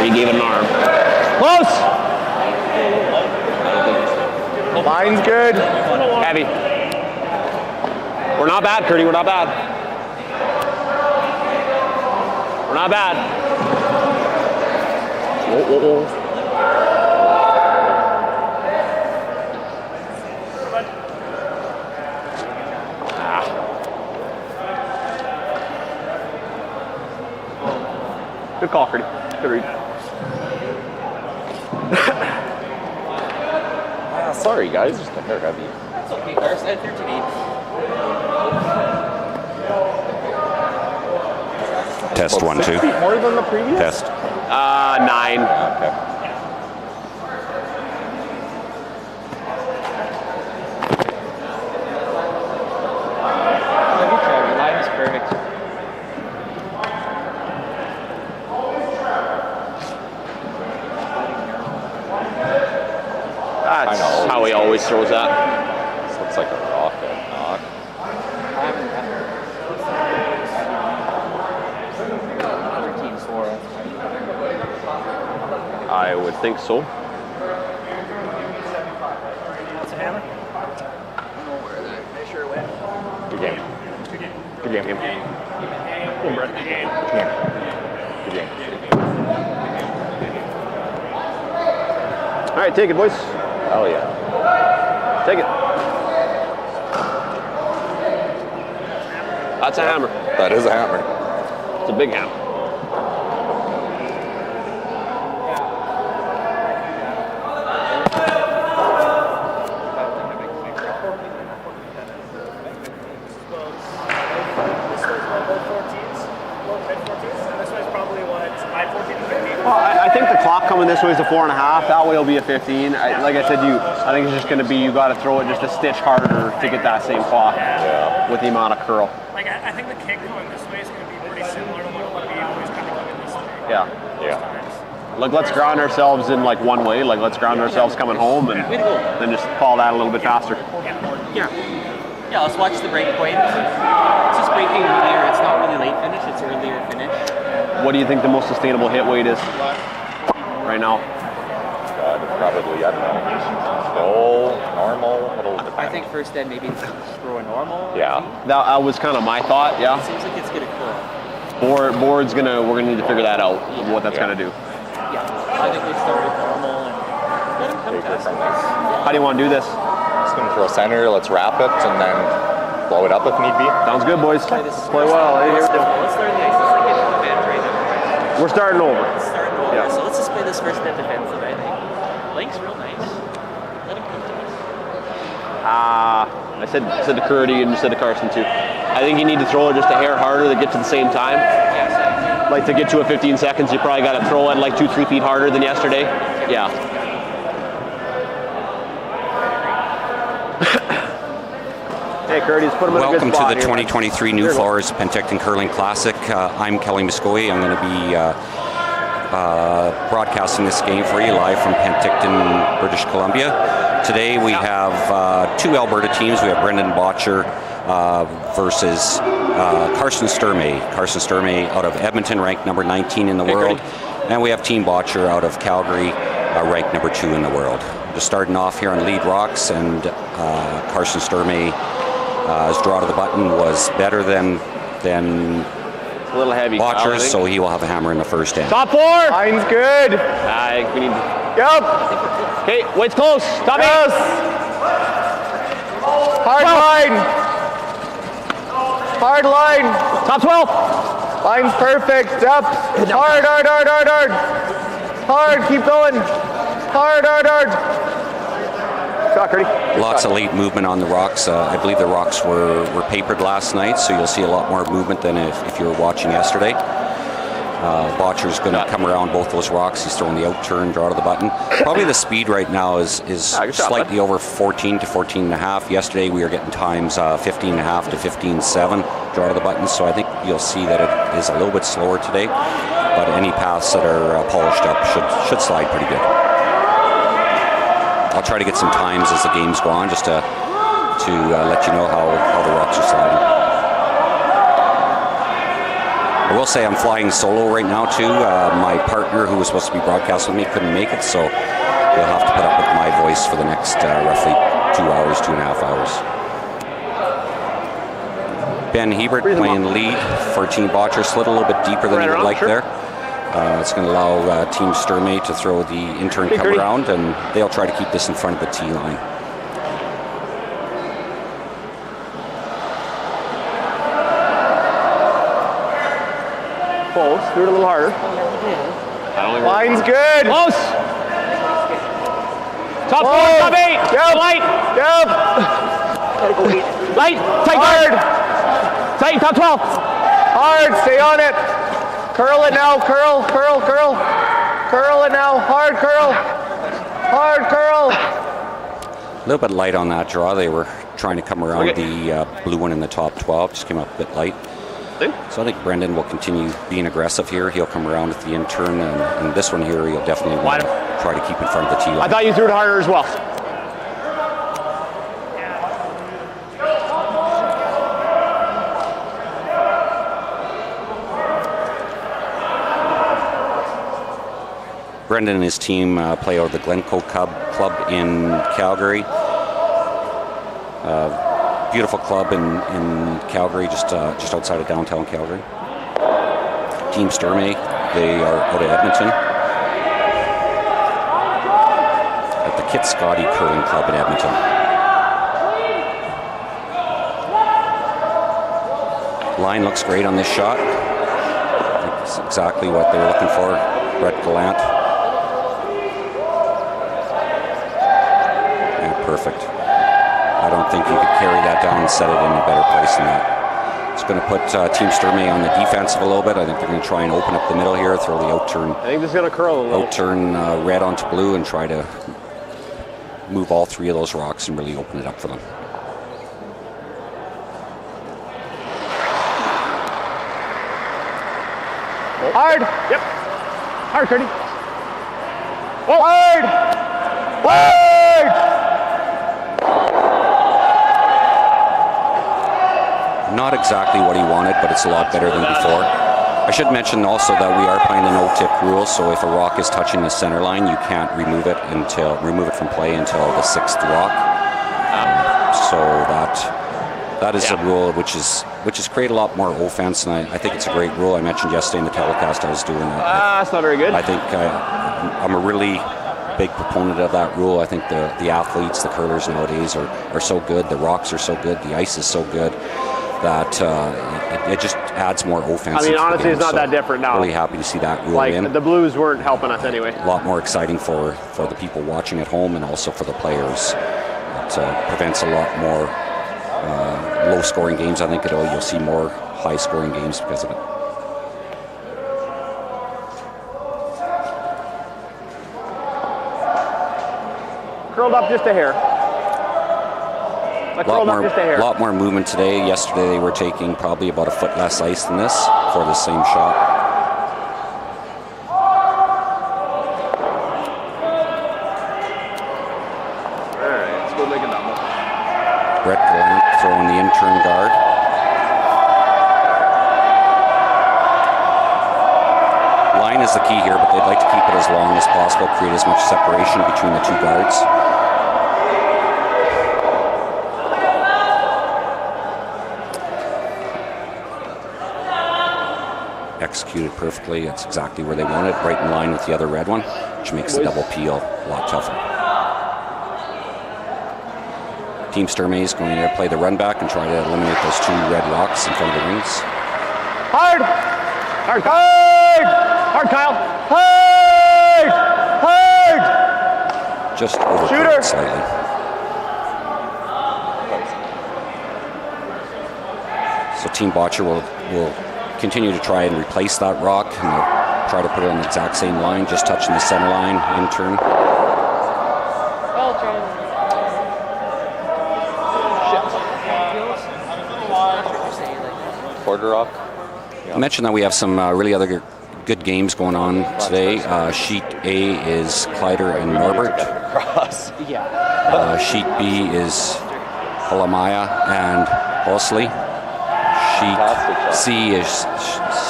He gave it an arm. Close! Line's good. Heavy. We're not bad, Curdy. We're not bad. We're not bad. Whoa, whoa, whoa. Good call, Curdy. Good read. Sorry, guys. Just a hair heavy. That's okay, Garth. I had 13-8. Test 1, 2. 6 feet more than the previous? Test. 9. Okay. Let me try. Your line is perfect. That's how he always throws that. This looks like a rocket knock. I would think so. That's a hammer. I don't know where that measure went. Good game. Good game. Good game. Good game. Good game. All right, take it, boys. Hell yeah. Take it. That's a hammer. That is a hammer. It's a big hammer. I think the clock coming this way is a 4.5. That way it'll be a 15. Like I said, I think it's just going to be you got to throw it just a stitch harder to get that same clock with the amount of curl. Like I think the kick going this way is going to be pretty similar to what we always kind of come in this way. Yeah. Yeah. Like let's ground ourselves in like one way. Like let's ground ourselves coming home and then just follow that a little bit faster. Yeah, let's watch the break point. It's just breaking earlier. It's not really late finish, it's earlier finish. What do you think the most sustainable hit weight is right now? God, probably, I don't know. Slow, normal, it'll depend. I think first then maybe throw a normal. Yeah. That was kind of my thought. It Yeah. seems like it's gonna curl. We're gonna need to figure that out. What that's gonna do. Yeah, I think we started normal and let him come Take it test from us. How do you want to do this? Just gonna throw center, let's wrap it, and then blow it up if need be. Sounds good, boys. Play this. Play well. Hey, here we go. Let's start the ice. Let's like get to the bench right now. We're starting over. Let's start over. Yeah. So let's just play this first net defensive, I think. Link's real nice. Let him come to us. I said to Curdy and said to Carson too. I think you need to throw it just a hair harder to get to the same time. Yes, Like to get to a 15 seconds, you probably got to throw it like 2-3 feet harder than yesterday. Yeah. Hey, Curdy, just put him in a good Welcome to spot the here. 2023 New Flowers Penticton Curling Classic. I'm Kelly Muscoy. I'm going to be broadcasting this game for you live from Penticton, British Columbia. Today we have two Alberta teams. We have Brendan Bottcher versus Carson Sturmay. Carson Sturmay out of Edmonton, ranked number 19 in the world. And we have Team Bottcher out of Calgary, ranked number 2 in the world. Just starting off here on lead rocks, and Carson Sturmay, his draw to the button was better than A little heavy. Bottcher's, so he will have a hammer in the first end. Top 4. Line's good. We need. Yep. Okay, wait's close. Top 8. Yes. Hard line. Hard line. Top 12. Line's perfect. Up. Hard, hard, hard, hard, hard. Hard. Keep going. Hard, hard, hard. Shot, Curdy. Lots of late movement on the rocks. I believe the rocks were papered last night, so you'll see a lot more movement than if you were watching yesterday. Bottcher's going to come around both those rocks. He's throwing the out turn, draw to the button. Probably the speed right now is slightly over 14 to 14.5. Yesterday we were getting times 15.5 to 15.7 draw to the button, so I think you'll see that it is a little bit slower today, but any paths that are polished up should slide pretty good. I'll try to get some times as the games go on, just to let you know how the rocks are sliding. I will say I'm flying solo right now too. My partner, who was supposed to be broadcasting with me, couldn't make it, so you'll have to put up with my voice for the next roughly 2 hours, 2.5 hours. Ben Hebert playing lead for Team Bottcher. Slid a little bit deeper than he would like there. It's going to allow Team Sturmay to throw the intern come around, and they'll try to keep this in front of the tee line. Close. Do it a little harder. Line's good. Close. Top 4, top 8. Yep. Light. Yep. Light. Tight Hard. Tight. Top 12. Hard. Stay on it. Curl it now. Curl. Curl. Curl. Curl it now. Hard curl. Hard curl. A little bit light on that draw. They were trying to come around the blue one in the top 12. Just came up a bit light. So I think Brendan will continue being aggressive here. He'll come around with the intern, and this one here he'll definitely want to try to keep in front of the tee line. I thought you threw it harder as well. Brendan and his team play out of the Glencoe Club in Calgary. Beautiful club in Calgary, just outside of downtown Calgary. Team Sturmay, they are out of Edmonton at the Kit Scotty Curling Club in Edmonton. Line looks great on this shot. I think it's exactly what they're looking for. Brett Gallant. Yeah, perfect. I don't think you could carry that down and set it in a better place than that. It's going to put Team Sturmay on the defensive a little bit. I think they're going to try and open up the middle here, throw the outturn. I think this is going to curl a little. Outturn red onto blue and try to move all three of those rocks and really open it up for them. Hard. Yep. Hard, Curdy. Hard. Hard. Not exactly what he wanted, but it's a lot better than before. I should mention also that we are playing the no-tip rule, so if a rock is touching the center line, you can't remove it from play until the sixth rock. So that is a rule which has created a lot more offense, and I think it's a great rule. I mentioned yesterday in the telecast I was doing that. That's not very good. I think I'm a really big proponent of that rule. I think the athletes, the curlers nowadays are so good. The rocks are so good. The ice is so good that it just adds more offense. I mean, honestly, it's not that different now. Really happy to see that rule in. The Blues weren't helping us anyway. A lot more exciting for the people watching at home and also for the players. It prevents a lot more low-scoring games. I think you'll see more high-scoring games because of it. Curled up just a hair. A lot more movement today. Yesterday they were taking probably about a foot less ice than this for the same shot. All right, let's go make a double. Brett Gallant throwing the intern guard. Line is the key here, but they'd like to keep it as long as possible, create as much separation between the two guards. Executed perfectly. That's exactly where they want it, right in line with the other red one, which makes the double peel a lot tougher. Team Sturmay is going to play the run back and try to eliminate those two red rocks in front of the rings. Hard. Hard, Kyle. Hard, Kyle. Hard. Hard. Just overcooked slightly. So Team Bottcher will continue to try and replace that rock, and they'll try to put it on the exact same line, just touching the center line, in turn. Quarter rock. I mentioned that we have some really other good games going on today. Sheet A is Kleider and Norbert. Sheet B is Halamaya and Hosley. Sheet C is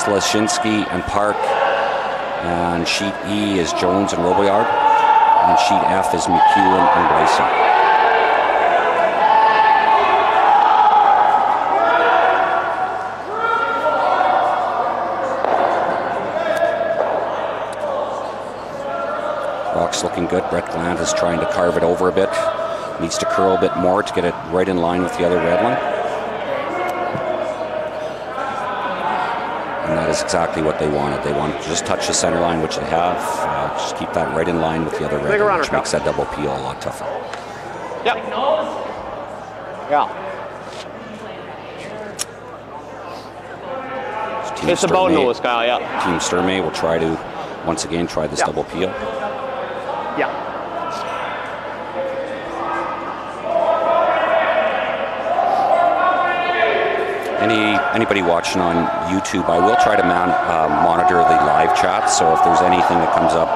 Slashinsky and Park. And sheet E is Jones and Robillard. And sheet F is McEwen and Bryson. Rock's looking good. Brett Glant is trying to carve it over a bit. Needs to curl a bit more to get it right in line with the other red one. And that is exactly what they wanted. They wanted to just touch the center line, which they have. Just keep that right in line with the other red one, which makes that double peel a lot tougher. Yep. Yeah. It's about nose, Kyle, yeah. Team Sturmay will try to, once again, try this double peel. Yeah. Anybody watching on YouTube, I will try to monitor the live chat. So if there's anything that comes up,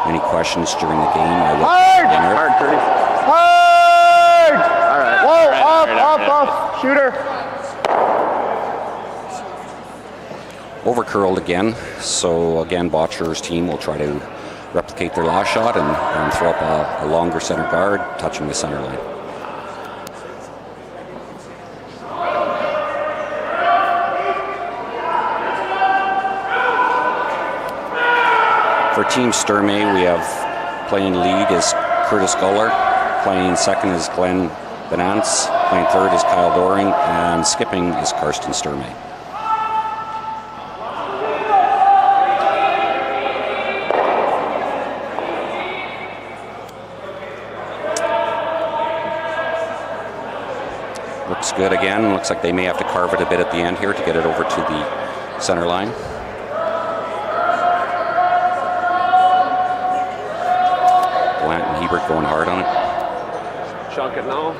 any questions during the game, I will enter it. Hard, Curtis. Hard! All right. Whoa, off. Shooter. Over curled again. So again, Bottcher's team will try to replicate their last shot and throw up a longer center guard, touching the center line. For Team Sturmay, we have playing lead is Curtis Guller, playing second is Glenn Benance, playing third is Kyle Doring, and skipping is Karsten Sturmay. Looks good again. Looks like they may have to carve it a bit at the end here to get it over to the center line. Going hard on it. Chunk it now.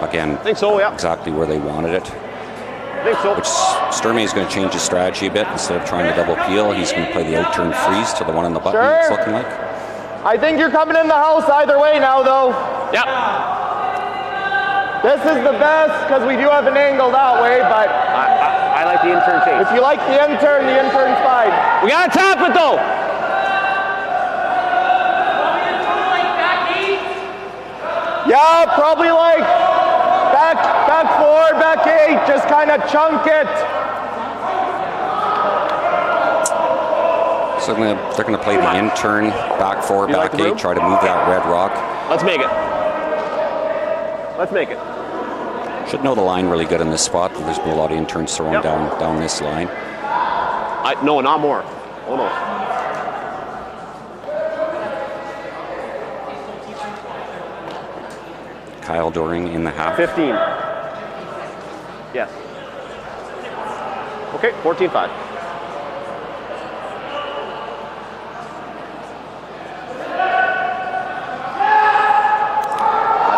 Again, I think so, yeah. Exactly where they wanted it. I think so. Which Sturmay is going to change his strategy a bit. Instead of trying to double peel, he's going to play the out-turn freeze to the one on the button, it's looking like. I think you're coming in the house either way now, though. Yep. This is the best because we do have an angle that way, but I like the intern chase. if you like the intern's fine. We gotta tap it though. Yeah, probably like back forward, back 8, just kind of chunk it. So they're going to play the intern, back 4, back 8, try to move that red rock. Let's make it. Let's make it. Should know the line really good in this spot. There's been a lot of interns thrown down this line. No, not more. Oh no. Kyle Doring in the half. 15. Yes. Okay, 14-5.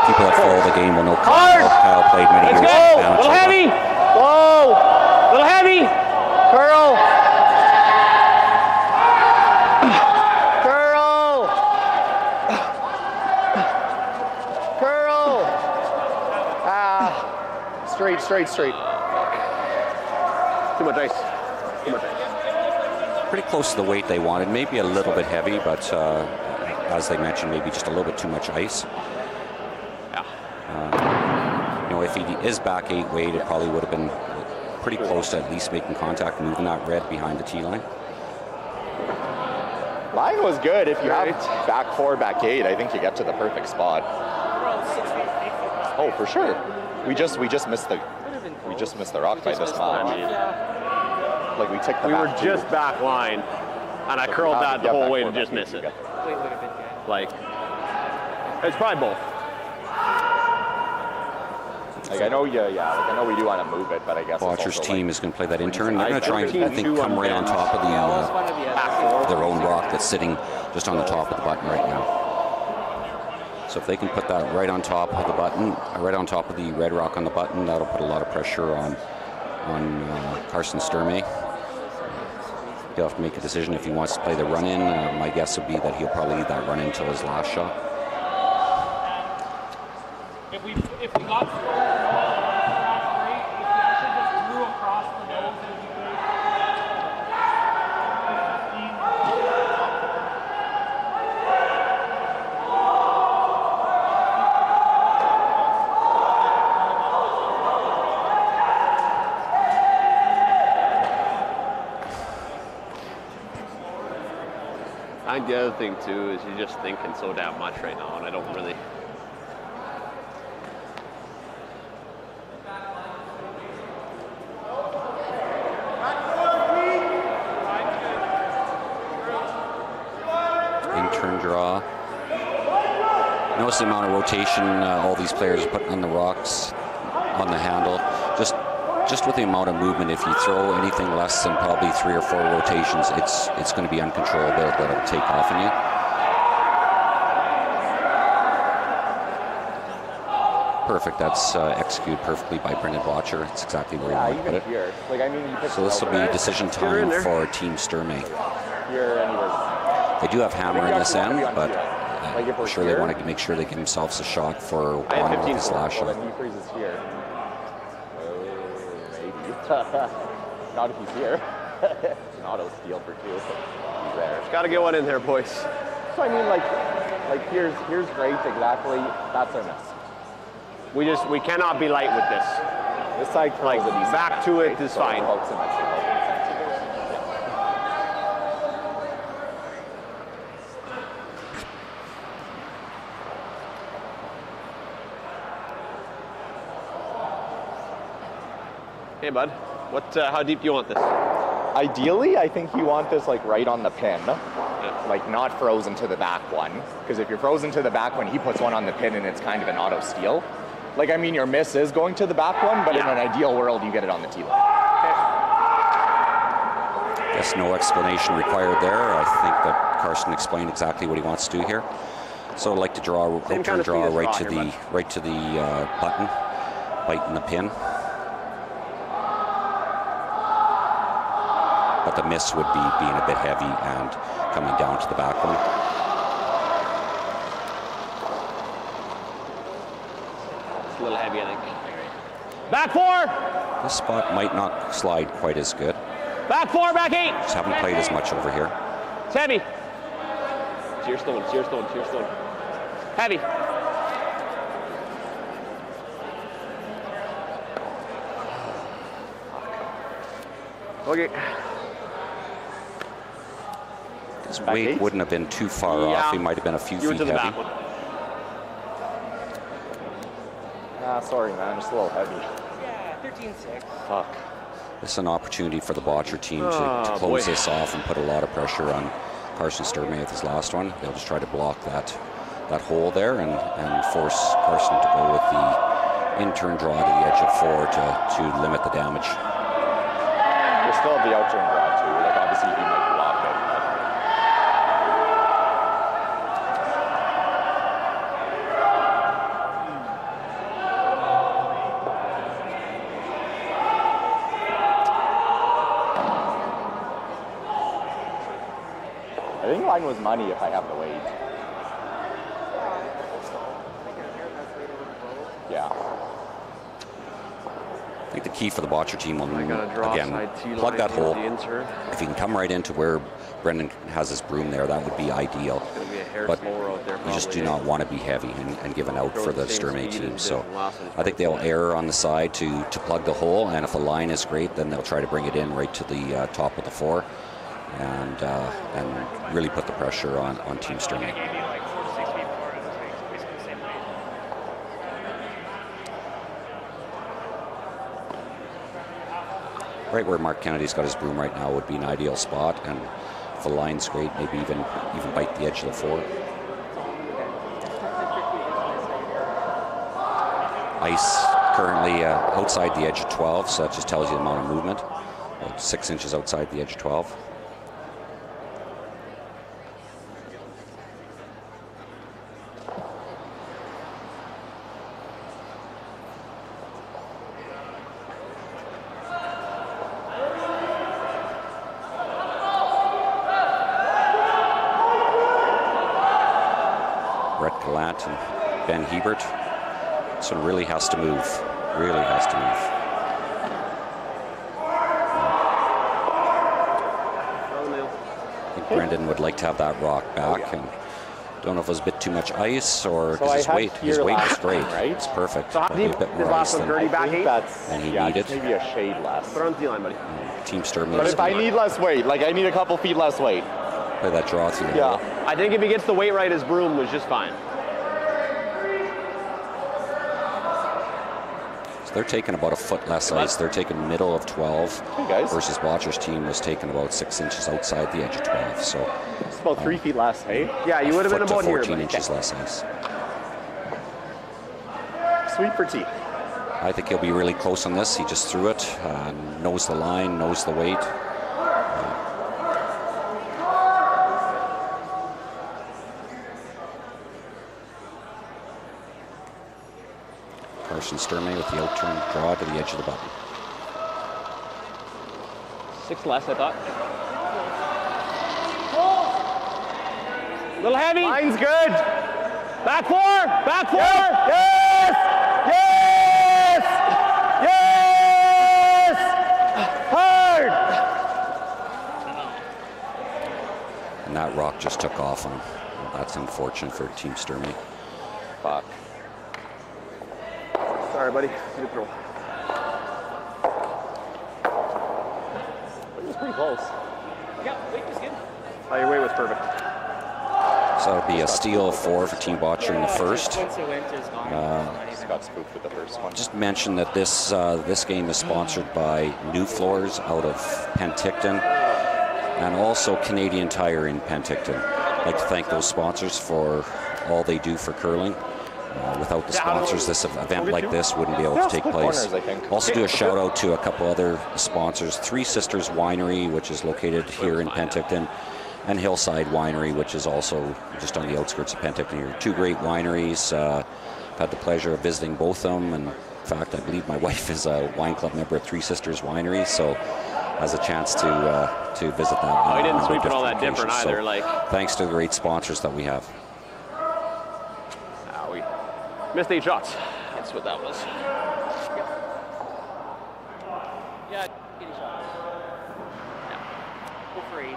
People that follow the game will know Kyle played many years. Let's go! Little heavy! Whoa! Little heavy! Curl! Straight. Too much ice. Too much ice. Pretty close to the weight they wanted. Maybe a little bit heavy, but as they mentioned, maybe just a little bit too much ice. Yeah. If he is back 8 weight, it probably would have been pretty close to at least making contact, moving that red behind the tee line. Line was good. If you have back 4, back 8, I think you get to the perfect spot. Oh, for sure. We just missed the rock by this much. Like we took the We were back just back line, and I curled that the whole way to just miss it. Like, it's probably both. Like I know, I know we do want to move it, but I guess Bottcher's team is going to play that intern. They're going to try and, 13, I think, come right on top of their own rock that's sitting just on the top of the button right now. So if they can put that right on top of the button, right on top of the red rock on the button, that'll put a lot of pressure on Karsten Sturmay. He'll have to make a decision if he wants to play the run-in. My guess would be that he'll probably leave that run-in until his last shot. If we got through, great. If we actually just drew across the nose, it would be great. think the other thing too is you're just thinking so damn much right now, and I don't really. In-turn draw. Notice the amount of rotation all these players are putting on the rocks, on the handle. Just with the amount of movement, if you throw anything less than probably 3 or 4 rotations, it's going to be uncontrollable. It'll take off on you. Perfect. That's executed perfectly by Brendan Bottcher. It's exactly where you want to put it. Here. Like, I mean, you So this will be decision time for Team Sturmay. Here, anywhere. They do have hammer in this end, but Like if I'm we're sure they here, want to make sure they give themselves a shot for I have one with 15 his last well, shot. then he freezes here. Maybe. Not if he's here. It's an auto steal for 2. He's there. Got to get one in there, boys. So I mean, like here's great. Exactly. That's our miss. We cannot be light with this. This side throws Like, a decent back match, to it right? is So fine. folks in that signal. Hey, bud. What? How deep do you want this? Ideally, I think you want this like right on the pin, like not frozen to the back one. Because if you're frozen to the back one, he puts one on the pin and it's kind of an auto steal. Like, I mean, your miss is going to the back one, but in an ideal world, you get it on the tee line. Guess no explanation required there. I think that Carson explained exactly what he wants to do here. So I'd like to draw, Same kind of draw speed as right to Roger, the right to the button, biting the pin. But the miss would be being a bit heavy and coming down to the back one. It's a little heavy, I think. Back 4! This spot might not slide quite as good. Back 4, back 8! Just haven't played as much over here. It's heavy. It's your stone, it's your stone, it's your stone. Heavy. Okay. His Back weight 8? wouldn't have been too far Yeah. off. He might have been a few You went feet to the heavy. back one. Sorry, man, just a little heavy. Yeah, 13-6. Fuck. This is an opportunity for the Bottcher team to Oh, close boy. this off and put a lot of pressure on Carson Sturmay with his last one. They'll just try to block that hole there and force Carson to go with the in-turn draw to the edge of 4 to limit the damage. We'll still have the out-turn draw too. Like, obviously, he might block it. I think mine was money if I have the weight. Yeah. I think the key for the Bottcher team will, I gotta draw again, side T plug line that here hole. with the insert. If you can come right into where Brendan has his broom there, that would be ideal. It's gonna be a hair But slower out there. you just do probably. not want to be heavy and give an out Throw for the the same Sturmay speed team. and So did the last one. I think they'll err on the side to plug the hole, and if the line is great, then they'll try to bring it in right to the top of the 4 and really put the pressure on Team Sturmay. Gave you like 4 to 6 feet more. It's basically the same weight. Right where Mark Kennedy's got his broom right now would be an ideal spot, and if the line's great, maybe even bite the edge of the 4. Ice currently outside the edge of 12, so that just tells you the amount of movement. About 6 inches outside the edge of 12. Brett Gallant and Ben Hebert. This one really has to move. Really has to move. I think Brendan would like to have that rock back, and don't know if it was a bit too much ice or So because I his had weight here is last great. time, right? It's perfect. So how Probably deep a bit is more last ice one, than Gertie? I Back think 8? that's And he yeah, needed. just maybe a shade less. Put on the line, buddy. Team Sturmay. But if I need less weight, like I need a couple feet less weight. Play that draw through the Yeah. hole. I think if he gets the weight right, his broom was just fine. So they're taking about a foot less ice. They're taking middle of 12 Hey, guys. versus Bottcher's team was taking about 6 inches outside the edge of 12. So It's about 3 feet less, hey? Yeah, you would have been foot to about here. 14 But inches less ice. Sweet for tea. I think he'll be really close on this. He just threw it, knows the line, knows the weight. Carson Sturmay with the outturn draw to the edge of the button. 6 less, I thought. Little heavy. Line's good. Back 4. Back 4. Yes! Yes! Yes! Hard! And that rock just took off on him. That's unfortunate for Team Sturmay. Fuck. Sorry, buddy. Good throw. It was pretty close. Yeah, weight was good. Oh, your weight was perfect. So that'll be a steal of 4 for Team Bottcher in the first. Once it went, it was gone. Just got spooked with the first one. Just mention that this game is sponsored by New Floors out of Penticton and also Canadian Tire in Penticton. I'd like to thank those sponsors for all they do for curling. Without the sponsors, this event like this wouldn't be able to take split place. corners, I think. Also do a shout out to a couple other sponsors, Three Sisters Winery, which is located here in Penticton, and Hillside Winery, which is also just on the outskirts of Penticton here. 2 great wineries. I've had the pleasure of visiting both of them, and in fact, I believe my wife is a wine club member at Three Sisters Winery, so has a chance to visit that. Oh, he didn't on a sweep it number all of that different occasions. either. So Like, thanks to the great sponsors that we have. we missed 8 shots. That's what that was. Yeah, get a shot. Yeah. Go for 8.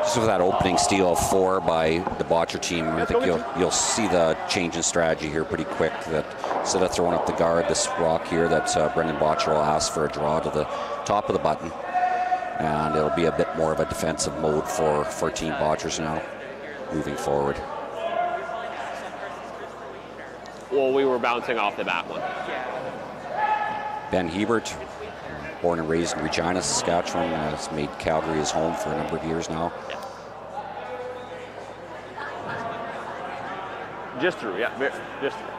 Just with that opening steal of 4 by the Bottcher team, I think you'll see the change in strategy here pretty quick. That instead of throwing up the guard, this rock here that Brendan Bottcher will ask for a draw to the top of the button, and it'll be a bit more of a defensive mode for Team Bottchers now, moving forward. Well, we were bouncing off the back one. Ben Hebert, born and raised in Regina, Saskatchewan, has made Calgary his home for a number of years now. Just through, yeah, just through.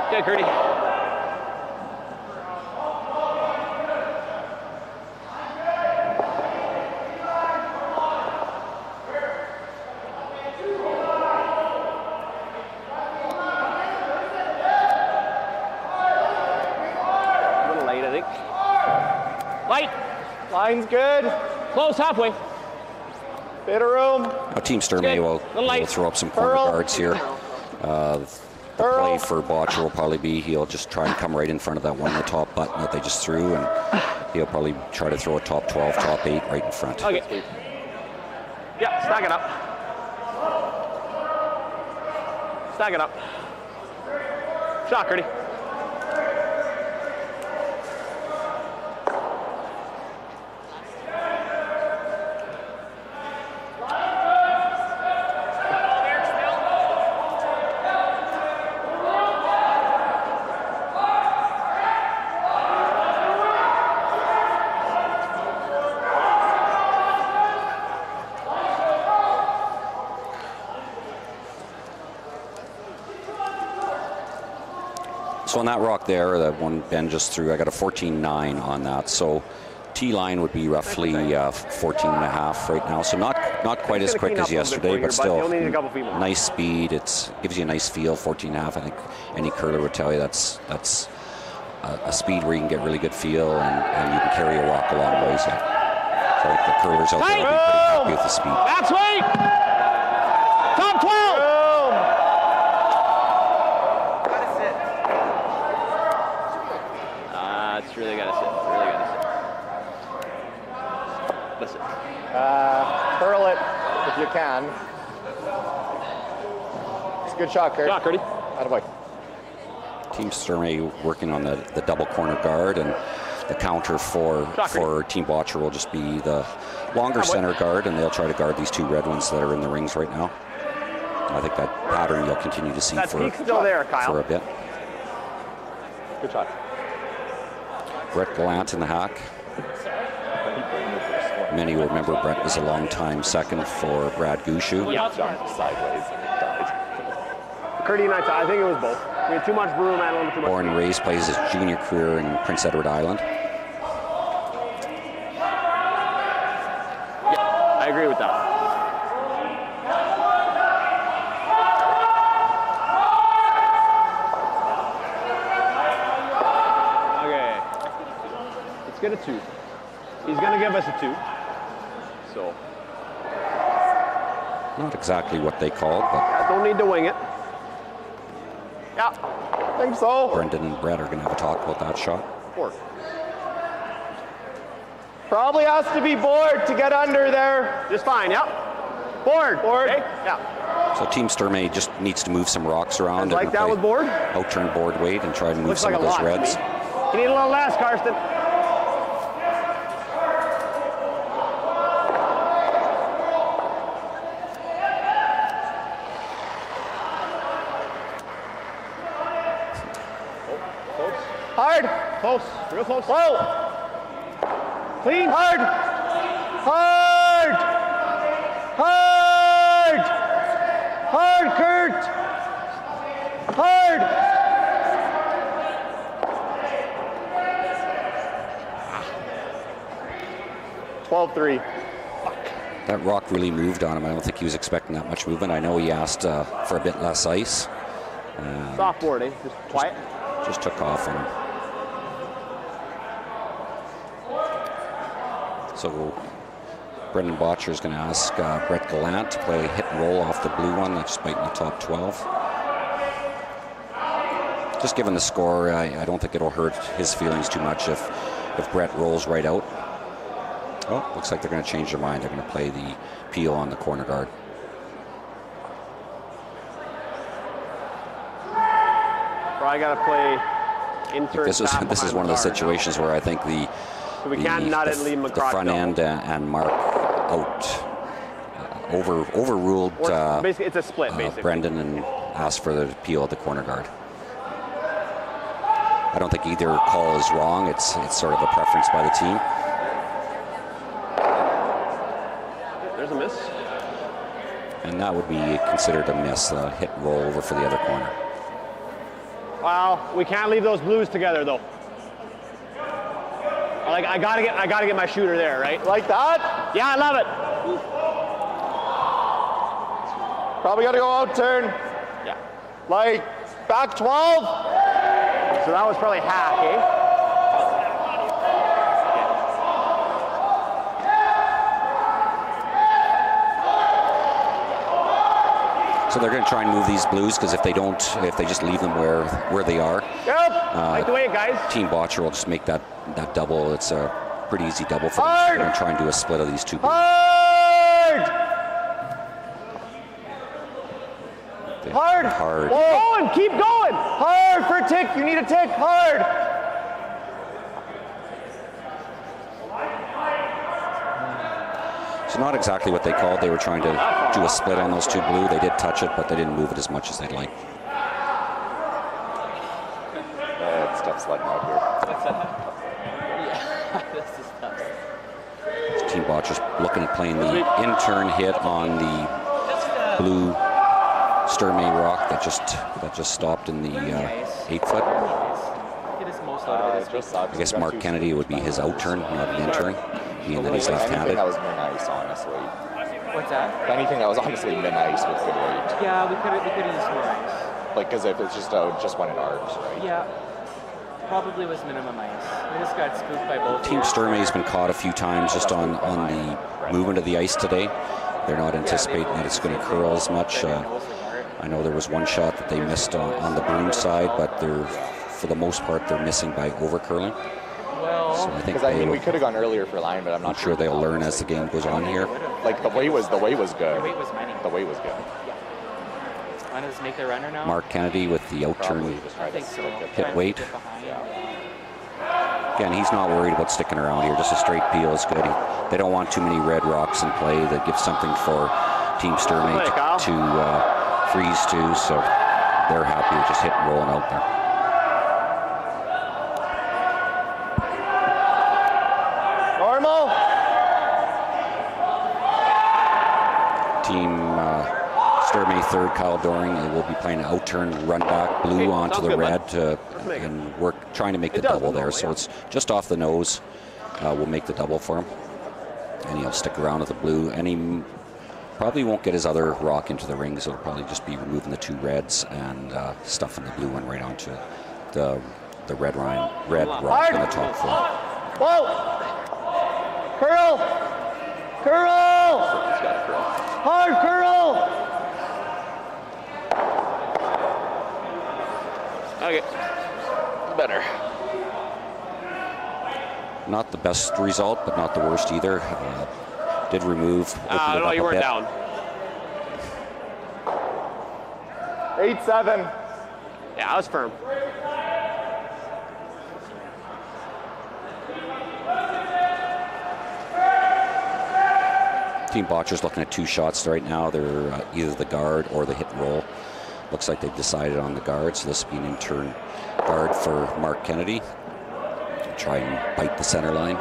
Yeah, Curdy. A little late, I think. Light. Line's good. Close, halfway. Bit of room. Now Team Sturmay will throw up some corner Curl. guards here. The play for Bottcher will probably be he'll just try and come right in front of that one on the top button that they just threw, and he'll probably try to throw a top 12, top 8 right in front. Okay. Yeah, stack it up. Stack it up. Shot, Curdy. So on that rock there, that one Ben just threw, I got a 14.9 on that. So T-line would be roughly 14.5 right now. So not quite as quick as yesterday, but still nice speed. It gives you a nice feel. 14.5. I think any curler would tell you that's a speed where you can get really good feel and you can carry a rock a long ways. So I think the curlers out there will be pretty happy with the speed. Back swing! Top 12! It's really gotta sit. Really gotta sit. Listen. Curl it. if you can. It's a good shot, Kurt. Yeah, Curdy. Attaboy. Team Sturmay working on the double corner guard, and the counter for Team Bottcher will just be the longer center guard, and they'll try to guard these two red ones that are in the rings right now. I think that pattern you'll continue to see That for, peak's still there, Kyle. for a bit. Good shot. Brett Gallant in the hack. Many will remember Brett was a long-time second for Brad Gushu. Yeah. Jumped sideways and it died. Curdy and I think it was both. We had too much broom and a little too much. Born and raised, plays his junior career in Prince Edward Island. Yeah, I agree with that. Okay. Let's get a 2. He's going to give us a 2. So. Not exactly what they called, but Don't need to wing it. Yeah. I think so. Brendan and Brett are going to have a talk about that shot. 4. Probably has to be bored to get under there. Just fine, yeah. Board. Board. Okay? Yeah. So Team Sturmay just needs to move some rocks around. Like that with board? Outturn board weight and try to move Looks some like of a those lot reds. to me. You need a little less, Karsten. Hard. Close. Real close. Whoa. Clean. Hard. Hard. Hard. Hard, Kurt. Hard. Ah. 12-3. That rock really moved on him. I don't think he was expecting that much movement. I know he asked for a bit less ice. Soft board, eh? Just quiet. Just took off on him. So Brendan Bottcher is going to ask Brett Gallant to play hit and roll off the blue one. That's biting the top 12. Just given the score, I don't think it'll hurt his feelings too much if Brett rolls right out. Oh, looks like they're going to change their mind. They're going to play the peel on the corner guard. Probably got to play insert. This is one of those situations where I think the So we can't not leave him a crotch front end and Mark out overruled basically, it's a split, basically. Brendan and asked for the peel at the corner guard. I don't think either call is wrong. It's sort of a preference by the team. There's a miss. And that would be considered a miss, hit and roll over for the other corner. Wow, we can't leave those blues together though. Like I gotta get my shooter there, right? Like that? Yeah, I love it. Probably got to go out turn. Yeah. Like back 12. So that was probably hack, eh? So they're going to try and move these blues because if they just leave them where they are, Yep. Like the way, guys. Team Bottcher will just make that double. It's a pretty easy double for them. They're going to try and do a split of these two blues. Hard. Hard. Keep going. Keep going. Hard for a tick. You need a tick. Hard. So not exactly what they called. They were trying to do a split on those two blue. They did touch it, but they didn't move it as much as they'd like. It's tough sledding out here. This is tough. Team Bottcher's looking at playing the in-turn hit on the blue Sturmay rock that just stopped in the 8-foot. Get his most out of it. I guess Mark Kennedy would be his out-turn, not an in-turn, being that he's Anything left-handed. that was min ice, honestly. What's that? Anything that was honestly min ice with good weight. Yeah, we could have used more ice. Like, because if it's just when it arcs, right? Yeah. Probably was minimum ice. We just got spooked by both. Team Sturmay has been caught a few times just on the movement of the ice today. They're not anticipating that it's going to curl as much. I know there was one shot that they missed on the broom side, but for the most part, they're missing by over curling. Well, So I think Because I mean, we could have gone earlier for line, but I'm I'm not sure they'll learn as the game goes on here. Like the way was good. the weight was many. The way was good. Want to just make their runner now? Mark Kennedy with the outturn Probably just try I to think so. stick it. hit weight. Get behind. Again, he's not worried about sticking around here. Just a straight peel is good. They don't want too many red rocks in play. That gives something for Team Sturmay to freeze to. So they're happy with just hitting, rolling out there. Normal. Team Sturmay third, Kyle Doring will be playing an outturn run back blue onto sounds the good, red bud. and work trying to make the does double go there. well, So yeah. it's just off the nose. We'll make the double for him, and he'll stick around with the blue. And he probably won't get his other rock into the ring, so it'll probably just be removing the two reds and stuffing the blue one right onto the red rock in the top four. Whoa. Curl. Curl. Hard curl. Okay. Better. Not the best result, but not the worst either. Did remove. opened it No, up you a weren't bit. down. 8-7. Yeah, that was firm. Team Bottcher's looking at two shots right now. They're either the guard or the hit and roll. Looks like they've decided on the guard, so this will be an in-turn guard for Mark Kennedy. Try and bite the center line.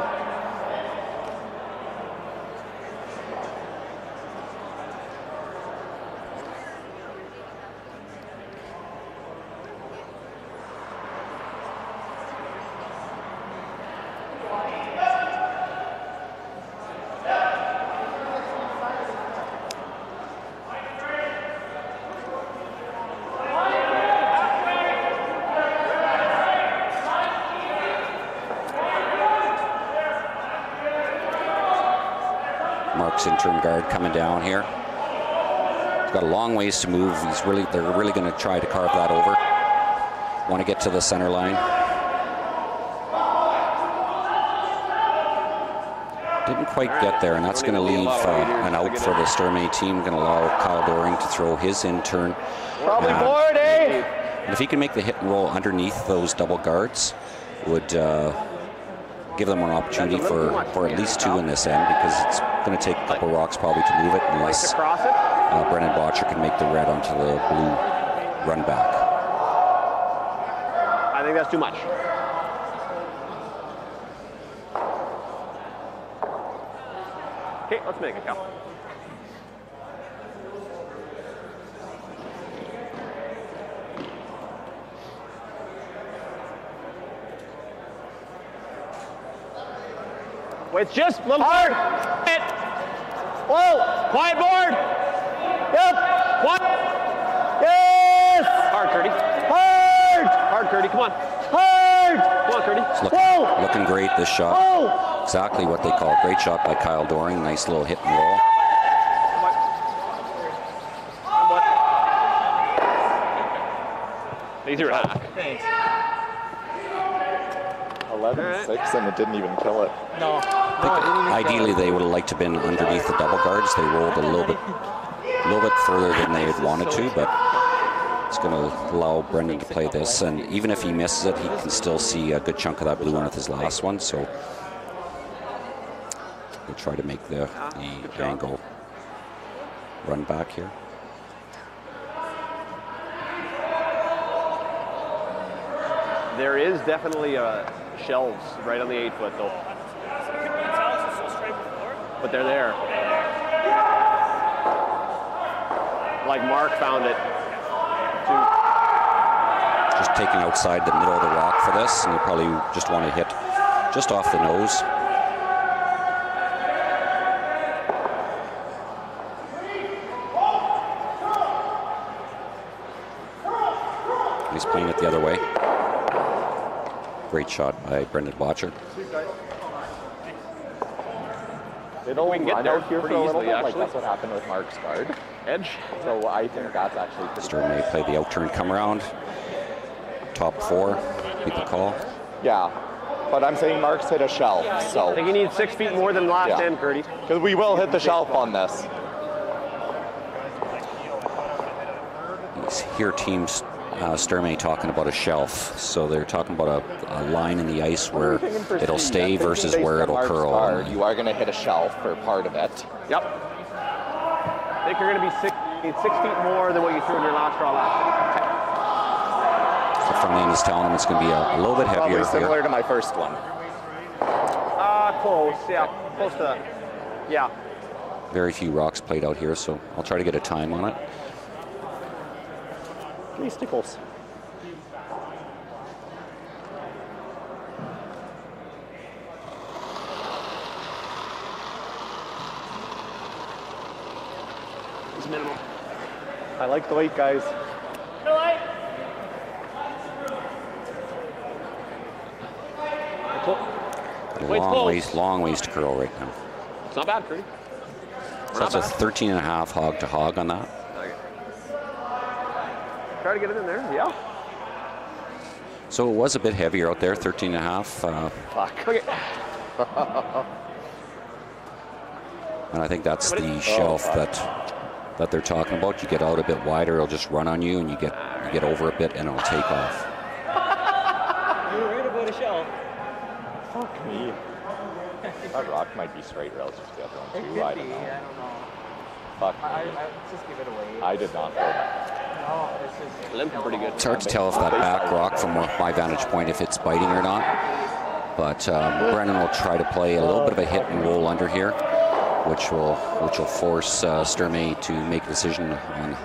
Mark's in-turn guard coming down here. He's got a long ways to move. They're really going to try to carve that over. Want to get to the center line. Didn't quite get there, and that's going to leave an out for the Sturmay team. Going to allow Kyle Doring to throw his in-turn. Probably board, eh? And if he can make the hit and roll underneath those double guards, would give them an opportunity for at least two in this end, because it's going to take a couple rocks probably to move it, unless Across it. Brennan Bottcher can make the red onto the blue run back. I think that's too much. Okay, let's make it, Cal. Wait, just a little hard. Hit. Whoa. Quiet board. Yep. What? Yes. Hard, Curdy. Hard. Hard, Curdy. Come on. Hard. Come on, Curdy. It's looking great, this shot. Whoa. Exactly what they call. Great shot by Kyle Doring. Nice little hit and roll. Easy rack. Thanks. 11-6, and it didn't even kill it. No. Ideally, they would have liked to have been underneath the double guards. They rolled a little bit further than they had wanted to, but it's going to allow Brendan to play this. And even if he misses it, he can still see a good chunk of that blue one with his last one. So we'll try to make the angle run back here. There is definitely shelves right on the 8-foot though, but they're there. Like Mark found it. Just taking outside the middle of the rock for this, and you probably just want to hit just off the nose. He's playing it the other way. Great shot by Brendan Bottcher. It'll We can get run there out here for pretty a little easily, bit, like actually. that's what happened with Mark's guard. Edge. So I think that's actually pretty Sturmay played the outturn come around. Top four, be the call. Yeah. But I'm saying Mark's hit a shelf, I so. think he needs 6 feet more than last Yeah. end, Curdy. Because we will hit the shelf on this. You hear teams, Sturmay talking about a shelf. So they're talking about a line in the ice where it'll stay versus where it'll curl. You are going to hit a shelf for part of it. Yep. I think you're going to be 6 feet more than what you threw in your last draw last time. The front end is telling them it's going to be a little bit heavier Probably similar here. to my first one. Close, yeah. Close to that. Yeah. Very few rocks played out here, so I'll try to get a time on it. 3 stickles. It's minimum. I like the weight, guys. Long ways to curl right now. It's not bad, Curdy. So that's a 13 and a half hog to hog on that. Try to get it in there, yeah. So it was a bit heavier out there, 13 and a half. Fuck. Okay. And I think that's the shelf that they're talking about. You get out a bit wider, it'll just run on you, and you get over a bit, and it'll take off. You were right about a shelf. Fuck me. That rock might be straight relative to the other one, too. I don't know. I don't know. Fuck I me. just give it away. I did not throw that. No, it's just Limping pretty good. It's hard to tell if that back rock from my vantage point, if it's biting or not. But Brennan will try to play a little bit of a hit and roll under here, which will force Sturmay to make a decision on.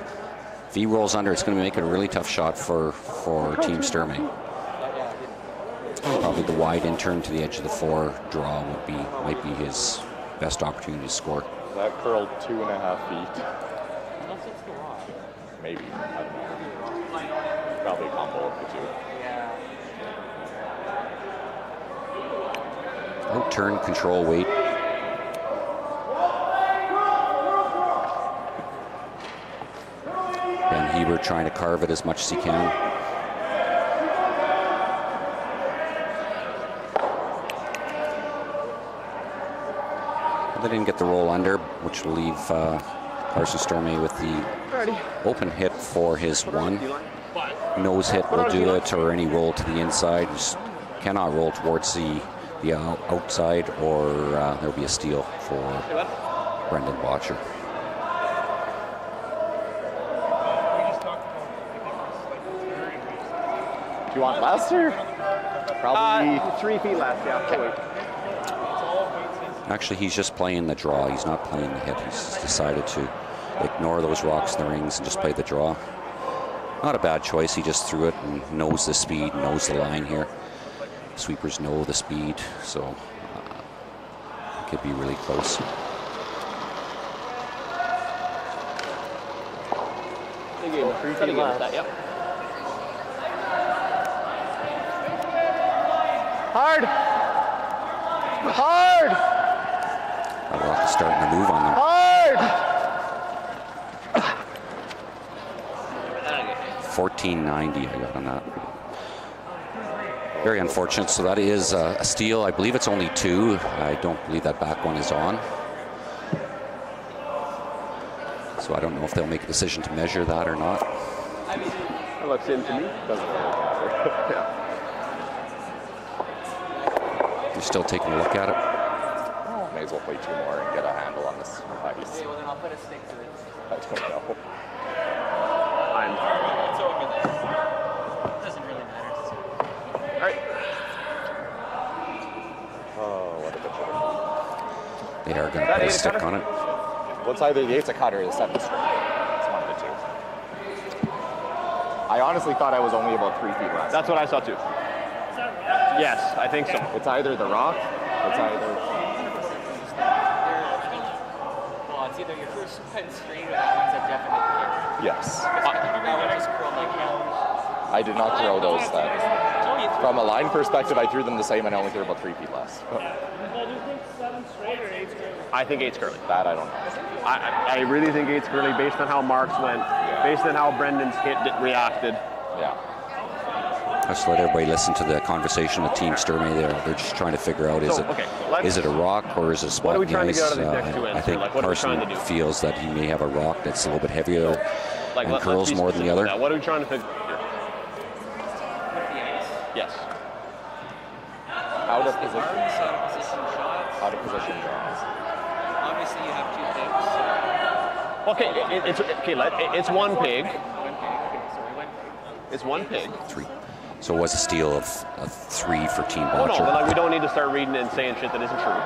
If he rolls under, it's going to make it a really tough shot for Team Sturmay. Probably the wide in turn to the edge of the 4 draw might be his best opportunity to score. That curled 2.5 feet. Maybe. I don't know. Probably a combo of the two. Out turn, control, weight. Ben Hebert trying to carve it as much as he can. They didn't get the roll under, which will leave Carson Sturmay with the open hit for his 1. Nose hit will do it, or any roll to the inside. Just cannot roll towards the outside, or there'll be a steal for Brendan Bottcher. Do you want less or? Probably 3 feet less, yeah. Okay. Actually, he's just playing the draw. He's not playing the hit. He's decided to ignore those rocks in the rings and just play the draw. Not a bad choice. He just threw it and knows the speed, knows the line here. Sweepers know the speed, so it could be really close. Hard! Hard! That rock is starting to move on them. Hard! 1490 I got on that. Very unfortunate. So that is a steal. I believe it's only 2. I don't believe that back one is on. So I don't know if they'll make a decision to measure that or not. That looks in to me. doesn't really matter. Yeah. You're still taking a look at it. May as well play 2 more and get a handle on this ice. Okay, well then I'll put a stick to it. I don't know. It's over there. Doesn't really matter. All right. Oh, what a bitch. They are going to put a stick on it. Well, it's either the 8's a cutter or the 7's straight. It's one of the 2. I honestly thought I was only about 3 feet less. That's what I saw too. Yes, I think so. It's either the rock, it's either... Well, it's either your first one straight or that one's a definite hit. Yes. That one just curled like hell. I did not throw those then. Oh, you threw From a line perspective, I threw them the same and I only threw about 3 feet less. I think 8's curly. That I don't know. I really think 8's curly based on how Mark's went, based on how Brendan's hit reacted. Yeah. Just let everybody listen to the conversation with Team Sturmay. They're just trying to figure out is it a rock or is it a spot What are we in the trying to ice? get out of these next two ends I think here? Like, what are we trying Carson to do? feels that he may have a rock that's a little bit heavier Like, and let's curls be more than the specific other. with that. What are we trying to figure here? Yes. Out of position. Arms, out of position shots. Out of position draws. Obviously, you have 2 pigs. Okay, it's one pig. One pig. Okay, sorry, 1 pig. It's one pig. 3. So it was a steal of 3 for Team Oh no, Bottcher. but like we don't need to start reading and saying shit that isn't true.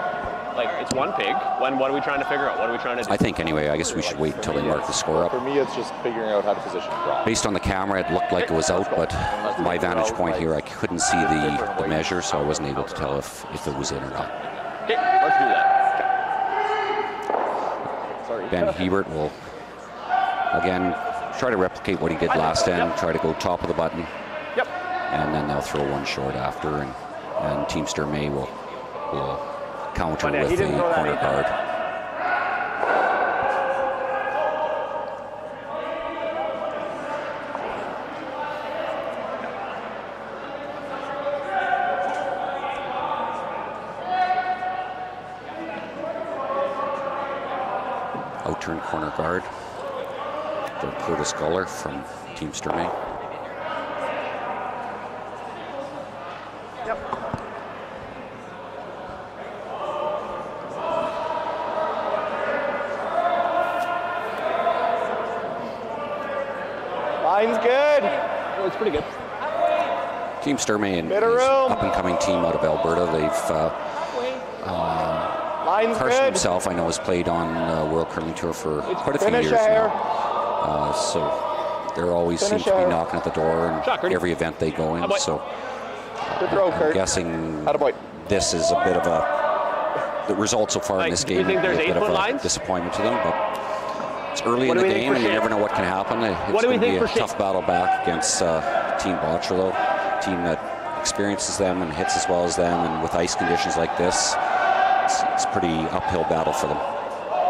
Like it's one pig. What are we trying to figure out? What are we trying to do? I think anyway, I guess we should wait until they mark the score up. For me, it's just figuring out how to position draw. Based on the camera, it looked like it was out, but my vantage point here, I couldn't see the measure, so I wasn't able to tell if it was in or not. Okay, let's do that. Sorry. Ben Hebert will, again, try to replicate what he did last end, try to go top of the button, Yep. and then they'll throw one short after, and Team Sturmay will counter Yeah, with he the didn't throw that corner either. guard. Out-turn corner guard for Curtis Guller from Team Sturmay. Yep. Line's good. Oh, it's pretty good. Team Sturmay and Bit of room. up-and-coming team out of Alberta. They've Line's Carson good. himself, I know, has played on World Curling Tour for quite a few Finish years here. now. So they're always seem Finish to be here. knocking at the door in Shot, Curdy. every event they go in. Attaboy. So Good throw, I'm Kurt. guessing Attaboy. this is a bit of the result so far in Like, this do you game think would be there's a bit of 8-foot a lines? disappointment to them, but it's early What in do the we think game for and you shape? never know what can happen. It's What do we going to be think a for shape? tough battle back against Team Bottcher, though. Team that experiences them and hits as well as them, and with ice conditions like this, it's a pretty uphill battle for them.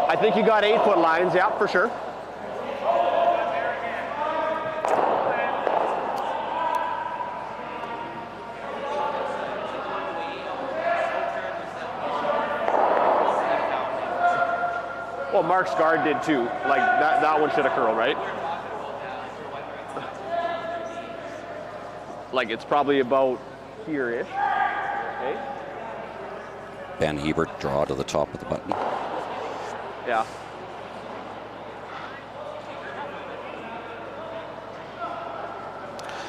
I think you got 8-foot lines, yeah, for sure. Well, Mark's guard did too. Like that one should have curled, right? Like it's probably about here-ish. Okay. Ben Hebert draw to the top of the button. Yeah.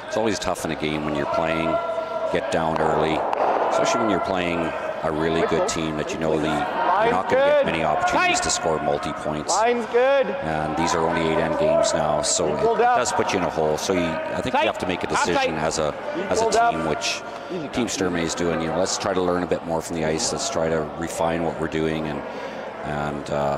It's always tough in a game when you're playing, get down early, especially when you're playing a really good team that you know you're not going to get many opportunities to score multi-points. Line's good. And these are only 8-end games now, so it does put you in a hole. So I think you have to make a decision as a team, which Team Sturmay is doing. You know, let's try to learn a bit more from the ice. Let's try to refine what we're doing, and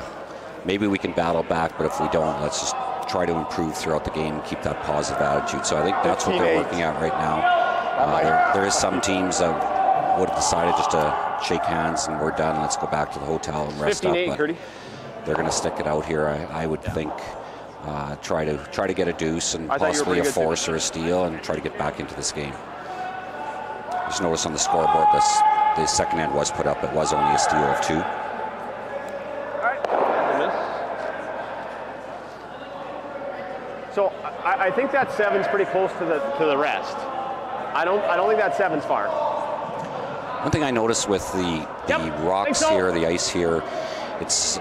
maybe we can battle back. But if we don't, let's just try to improve throughout the game and keep that positive attitude. So I think that's what they're working at right now. There is some teams that would have decided just to shake hands and we're done. Let's go back to the hotel and rest up. But they're going to stick it out here. I would think. Try to get a deuce and possibly a force or a steal and try to get back into this game. Just notice on the scoreboard the second end was put up. It was only a steal of 2. So I think that 7's pretty close to the rest. I don't think that 7's far. One thing I noticed with the rocks here, the ice here, it's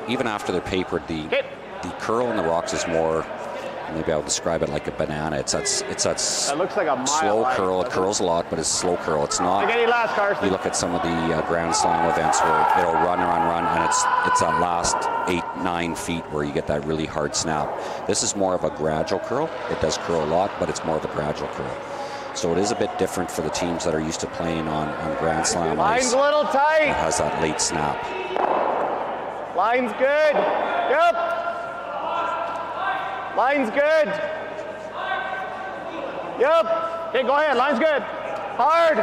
even after they're papered, the curl in the rocks is more. Maybe I'll describe it like a banana. It's that looks like a mile slow high. curl. It curls a lot, but it's slow curl. It's not. Like any last, Carson. You look at some of the Grand Slam events where it'll run, and it's that last 8-9 feet where you get that really hard snap. This is more of a gradual curl. It does curl a lot, but it's more of a gradual curl. So it is a bit different for the teams that are used to playing on Grand Slam ice. Line's a little tight. It has that late snap. Line's good. Yep. Line's good. Yep. Okay, go ahead. Line's good. Hard.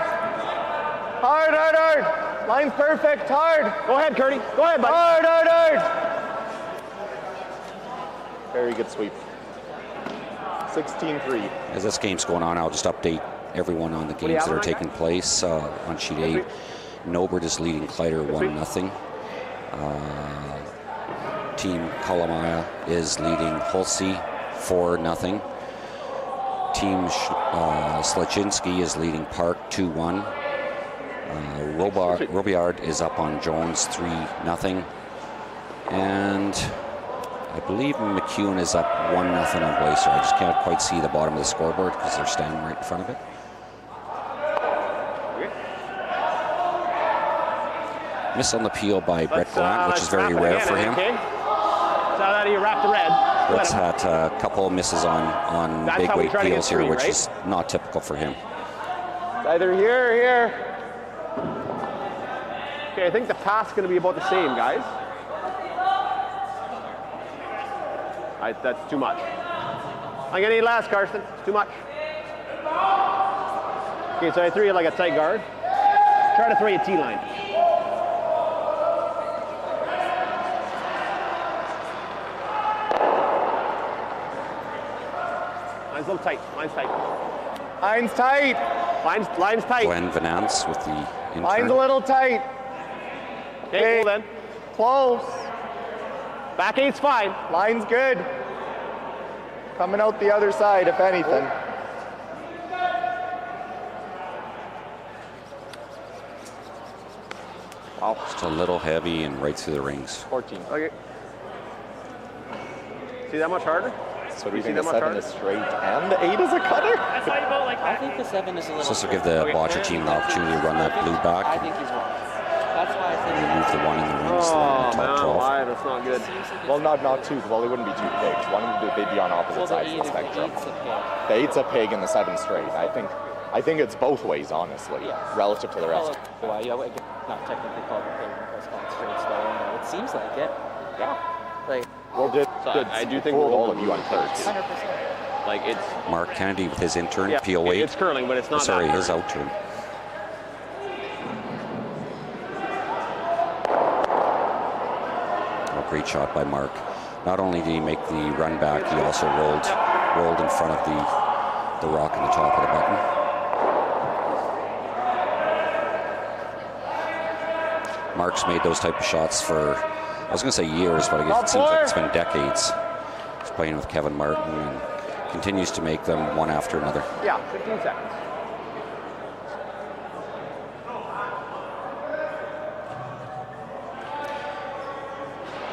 Hard, hard, hard. Line's perfect. Hard. Go ahead, Curdy. Go ahead, buddy. Hard, hard, hard. Very good sweep. 16-3. As this game's going on, I'll just update everyone on the do you games have that are on that taking place. On sheet 8, Nobert is leading Kleider 1-0. Team Kalamaya is leading Hulsey 4-0. Team Slachinski is leading Park 2-1. Robillard is up on Jones 3-0. And I believe McEwen is up 1-0 on Glacier. I just can't quite see the bottom of the scoreboard because they're standing right in front of it. Miss on the peel by Brett Gallant, which is very rare for him. Okay. So how do you wrap the red? Brett's had a couple of misses on That's big how we weight try to get peels here, 3, which right? is not typical for him. It's either here or here. Okay, I think the pass is going to be about the same, guys. That's too much. I'm going to need last, Carson. It's too much. Okay, so I threw you like a tight guard. Try to throw you T-line. Line's a little tight. Line's tight. Line's tight. Line's tight. Glenn Venance with the intern. Line's a little tight. Okay, cool then. Close. Back 8's fine. Line's good. Coming out the other side, if anything. Wow. Just a little heavy and right through the rings. 14. Okay. See that much harder? So do you see think the that much 7 harder? is straight and the 8 is a cutter? I thought you about like I that. think the 7 is a little. So this will give the Bottcher team the opportunity to run that blue I back. think he's wrong. That's why I think Remove the 1 in the rings, Oh, the top man, 12. why? That's not good. Well, not two. Well, they wouldn't be two pigs. One of them, they'd be on opposite Well, the sides of 8 the is spectrum. the 8's a pig. The 8's a pig and the 7's straight. I think it's both ways, honestly, Yeah. relative to the rest. Well, yeah, not technically called a pig because it's called straight style. It seems like it. Yeah. Like Well, I do think fooled we're all of you on purpose. 100%. Like it's Mark Kennedy with his intern, yeah, peel weight. it's curling, but it's not. Sorry, that his curling. out turn. Oh, great shot by Mark. Not only did he make the run back, he also rolled in front of the rock in the top of the button. Mark's made those type of shots for, I was going to say years, but it seems like it's been decades. He's playing with Kevin Martin and continues to make them one after another. Yeah, 15 seconds.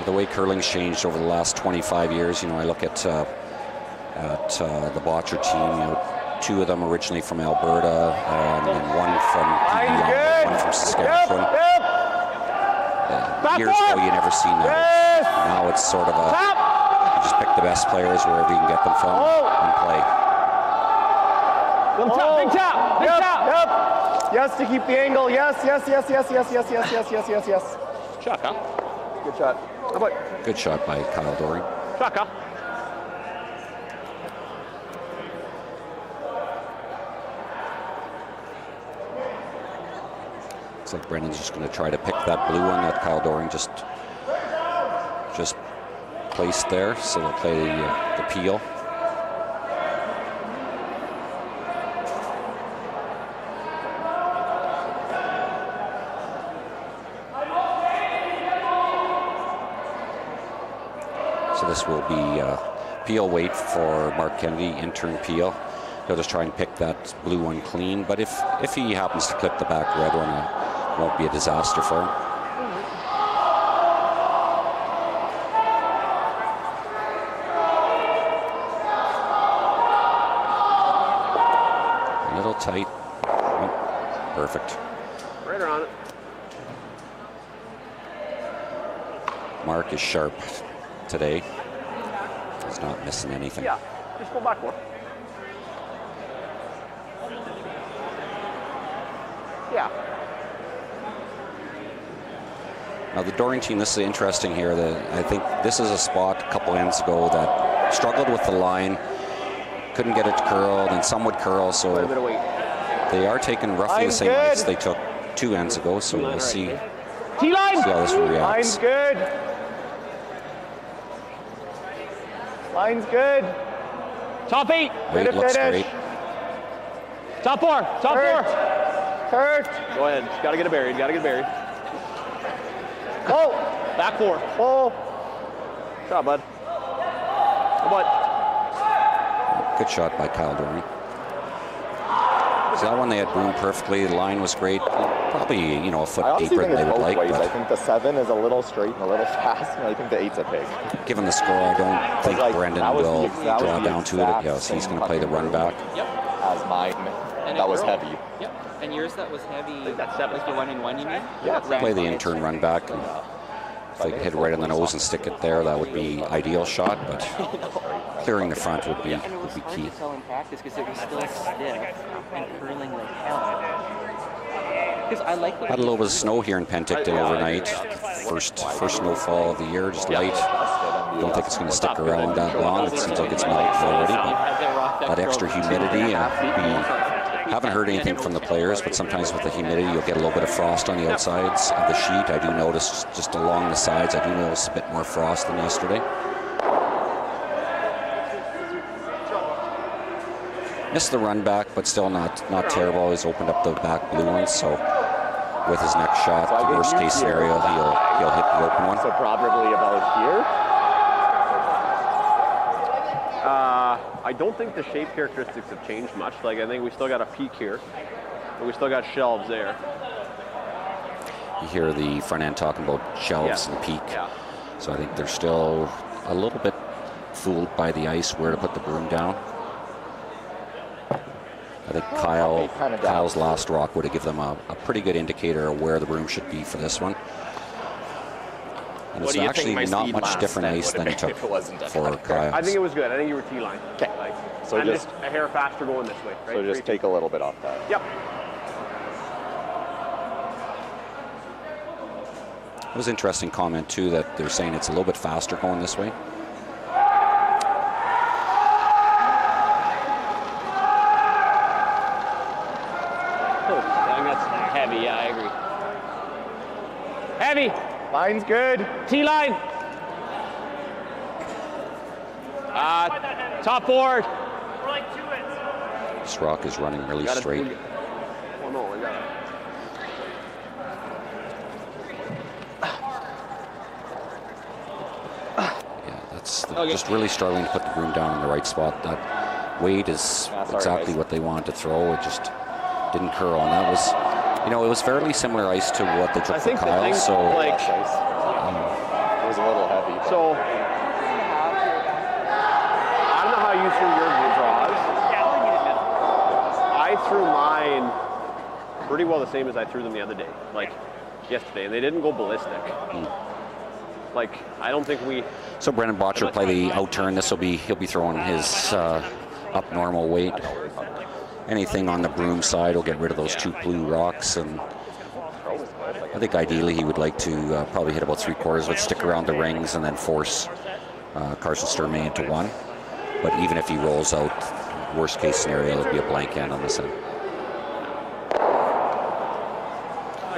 The way curling's changed over the last 25 years, I look at the Bottcher team, 2 of them originally from Alberta, and then one from PBM, one from Saskatchewan. Years ago, you never seen that. Now it's sort of you just pick the best players wherever you can get them from and play. Little tap, big tap, big tap. Yep. Yes, to keep the angle. Yes. Shot, huh? Good shot. How about Good shot by Kyle Doring. shot, huh? Looks like Brendan's just going to try to pick that blue one that Kyle Doring just placed there. So they'll play the peel. So this will be peel weight for Mark Kennedy, intern peel. He'll just try and pick that blue one clean. But if he happens to clip the back red one, it won't be a disaster for him. A little tight. Oh, perfect. Right around it. Mark is sharp today. He's not missing anything. Yeah, just go back more. Yeah. Now the Doring team, this is interesting here. I think this is a spot a couple ends ago that struggled with the line, couldn't get it to curl, and some would curl, Quite a bit so of weight. they are taking roughly the same Line's weights good. they took 2 ends ago, so we'll see T-line! how this Line's reacts. good. Line's good. Top 8. Weight looks great. Top 4. Top 4. Hurt. Go ahead. Gotta get it buried. Gotta get it buried. Oh. Back 4. Oh. Good job, bud. What? Good shot by Kyle Dorney. So that one they had broomed perfectly. The line was great. Probably, you know, a foot I honestly deeper think than it's they would both like. ways. I But think the 7 is a little straight and a little fast, and I think the 8's a pig. given the score, I don't think Like, Brendan that was will the- that was draw the down to it. exact Yes, he's same going to play the fucking run back. Yep. As mine, And that it was broke. heavy. Yep. And yours that was heavy. think that's 7. Like the 1-in-1, you mean? Yeah. Ran Play the by intern it. run back. And if they could hit it right on the nose and stick it there, that would be ideal shot. But clearing the front would be And it was hard key. to tell in practice because it was still stiff and curling like hell. Because I like the Had a little bit of snow here in Penticton overnight. First snowfall of the year, just light. Don't think it's going to stick around that long. It seems like it's melted already, but that extra humidity. We haven't heard anything from the players, but sometimes with the humidity, you'll get a little bit of frost on the outsides of the sheet. I do notice just along the sides, I do notice a bit more frost than yesterday. Missed the run back, but still not terrible. He's opened up the back blue one, so with his next shot, So I the think worst you case see scenario, he'll hit the open one. So probably about here. I don't think the shape characteristics have changed much. Like, I think we still got a peak here, but we still got shelves there. You hear the front end talking about shelves and peak. Yeah. So I think they're still a little bit fooled by the ice where to put the broom down. I think Kyle's last rock would have given them a pretty good indicator of where the broom should be for this one. And What it's do you actually think my not speed much last different then ice would than have he been took if it wasn't a for cutter? Kyle. I think it was good. I think you were T-line. Okay. Like, So and just- a hair faster going this way, right? So just take a little bit off that. Yep. It was an interesting comment too that they're saying it's a little bit faster going this way. Oh, I think that's heavy. Yeah, I agree. Heavy. Line's good. T-line. Top board. We're like 2 ends. This rock is running really straight. Oh no, I got it. Yeah, that's just really struggling to put the broom down in the right spot. That weight is exactly what they wanted to throw. It just didn't curl, and that was, it was fairly similar ice to what they took I for think the Kyle. thing, So like, It was a little heavy. But so I don't know how you threw your draws. I threw mine pretty well the same as I threw them the other day, like yesterday, and they didn't go ballistic. Like, I don't think we. So Brendan Bottcher play the out turn. He'll be throwing his up normal weight. Anything on the broom side will get rid of those 2 blue rocks, and I think ideally he would like to probably hit about 3/4, but stick around the rings and then force Carson Sturmay into one. But even if he rolls out, worst case scenario would be a blank end on this end.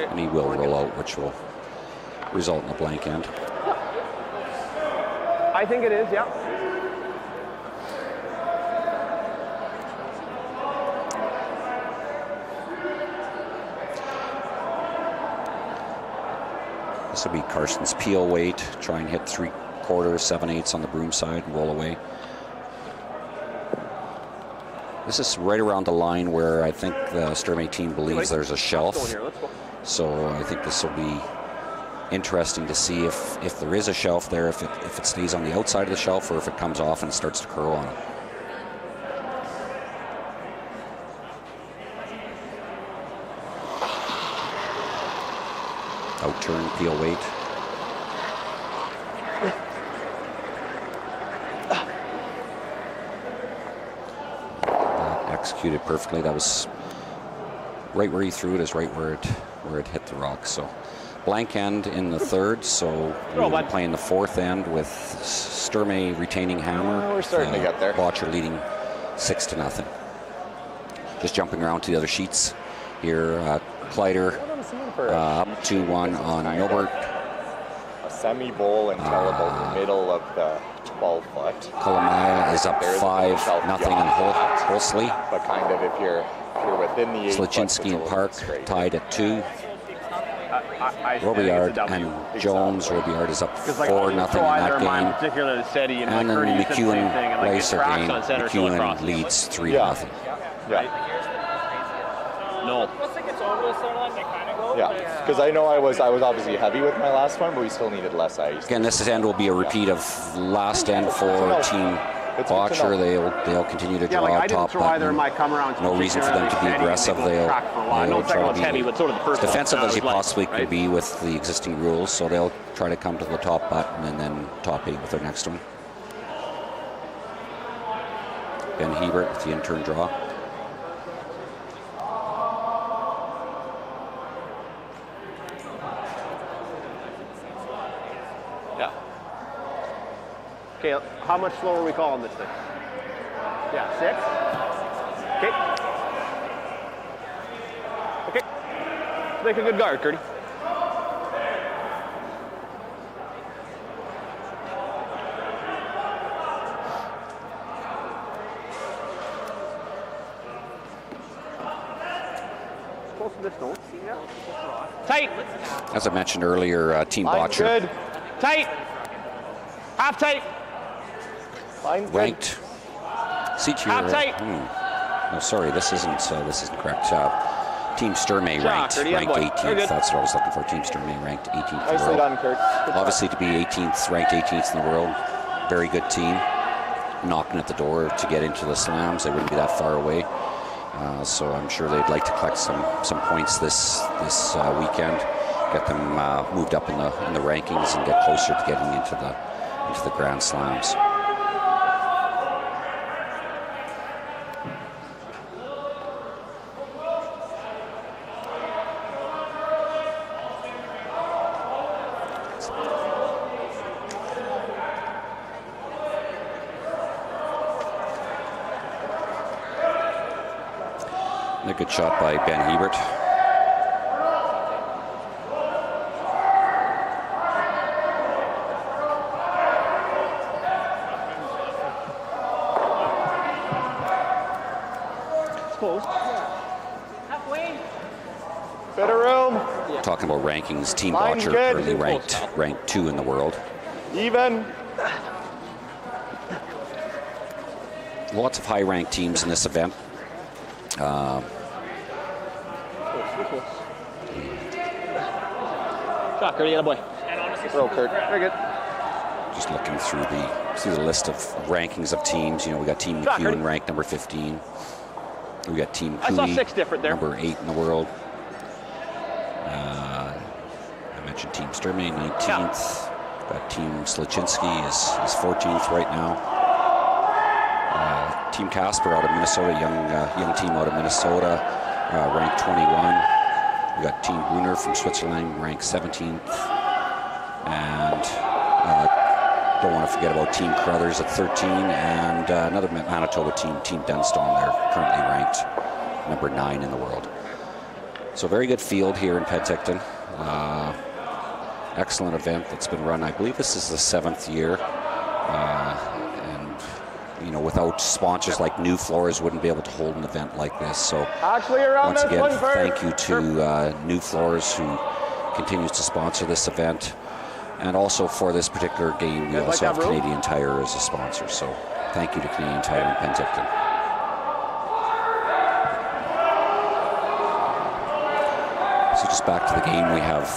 And he will roll out, which will result in a blank end. I think it is, yeah. This will be Carson's peel weight. Try and hit 3/4, 7/8 on the broom side and roll away. This is right around the line where I think the Sturmay team believes there's a shelf. Let's go. So I think this will be interesting to see if there is a shelf there, if it stays on the outside of the shelf or if it comes off and starts to curl on it. Out turn, peel weight. Executed perfectly. That was right where he threw it is right where it hit the rock. So blank end in the third. So we'll be playing the 4th end with Sturmay retaining hammer. We're starting to get there. Bottcher leading 6-0. Just jumping around to the other sheets here. Kleider up 2-1 on Milbert. a semi-bowl until about the middle of the 12-foot. Kalamaya is up 5-0 in Holsley. But kind of if you're within the 8 Slichinski and Park tied at 2. Robillard and Jones. Robillard is up 4-0 in that game. Particularly steady, and And then Curdy, you said the same McEwen thing, and like Ricer cracks game. on center field McEwen crosses. leads 3-0. Yeah. No. Yeah, because I know I was obviously heavy with my last one, but we still needed less ice. Again, this end will be a repeat of last end for Team It's good to Bottcher. know. They'll continue to Yeah, draw like I didn't top throw either of button. my come arounds. No reason for them to be aggressive. They'll I know the second try one's to heavy, be but so did the first one. defensive as you was light, possibly right? can be with the existing rules. So they'll try to come to the top button and then top 8 with their next one. Ben Hebert with the intern draw. Yeah. Okay, how much slower are we calling this thing? Yeah, 6? Okay. Okay. Make a good guard, Curdy. Close to this, don't see that? Tight. As I mentioned earlier, Team Line's Bottcher good. Tight. Half tight. Line's good. ranked. Seat here. Half tight. Oh, sorry, this isn't correct. Team Sturmay ranked Curdy, yeah, boy. Very 18th. good. That's what I was looking for. Team Sturmay ranked 18th in the Nicely world. done, Kurt. Good job. Obviously, to be 18th, ranked 18th in the world, very good team. Knocking at the door to get into the slams. They wouldn't be that far away. So I'm sure they'd like to collect some points this weekend, get them moved up in the rankings and get closer to getting into the Grand Slams. A good shot by Ben Hebert. It's close. Bit of room. Talking about rankings, Team Line's Bottcher good. currently ranked 2 in the world. Even. Lots of high-ranked teams in this event. Shot, Curdy, boy. Throw, Kurt. Very good. Just looking through the list of rankings of teams. You know, we got Team Shot, Curdy. McEwen ranked number 15. We got Team I saw Cooley, 6 different there. number 8 in the world. I mentioned Team Sturmay, 19th. Got Team Slichinski is 14th right now. Team Casper out of Minnesota, young team out of Minnesota, ranked 21. We got Team Brunner from Switzerland, ranked 17th. And don't want to forget about Team Crothers at 13, and another Manitoba team, Team Dunstone, they're currently ranked number 9 in the world. So very good field here in Penticton. Excellent event that's been run. I believe this is the 7th year. And, you know, without sponsors like New Floors, wouldn't be able to hold an event like this. So Actually, around once this again, one first. thank you to New Floors, who continues to sponsor this event. And also for this particular game, we Guys also like have that room? Canadian Tire as a sponsor. So thank you to Canadian Tire in Penticton. So just back to the game, we have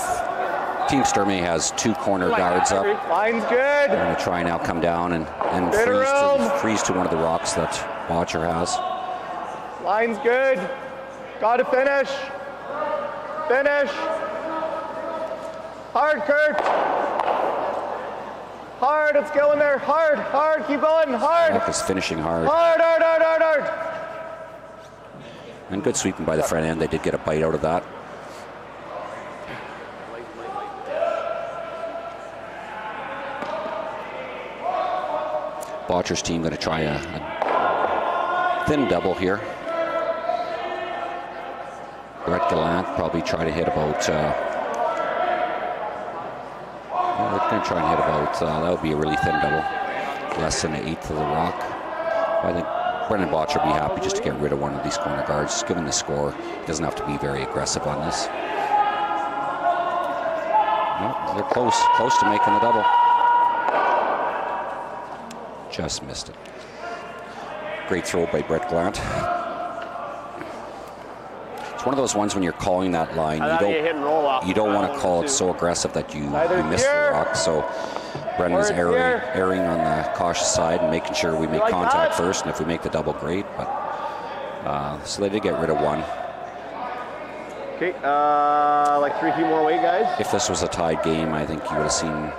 Team Sturmay has 2 corner guards up. Line's good. They're going to try now come down and Bit of freeze to one of the rocks that Bottcher has. Line's good. Got to finish. Finish. Hard, Kurt. Hard. Let's go in there. Hard. Hard. Keep going. Hard. Rock is finishing hard. Hard. Hard. Hard. Hard. Hard. And good sweeping by the front end. They did get a bite out of that. Bottcher's team going to try a thin double here. Brett Gallant probably try to hit about. They're going to try and hit about. That would be a really thin double. less than an eighth of the rock. I think Brendan Bottcher would be happy just to get rid of one of these corner guards. Just given the score, he doesn't have to be very aggressive on this. No, they're close to making the double. Just missed it. Great throw by Brett Glant. It's one of those ones when you're calling that line, you don't want to call it so aggressive that you miss the rock. So Brendan's erring on the cautious side and making sure we make contact first, and if we make the double, great. But so they did get rid of one. Okay, like 3 feet more weight, guys. If this was a tied game, I think you would have seen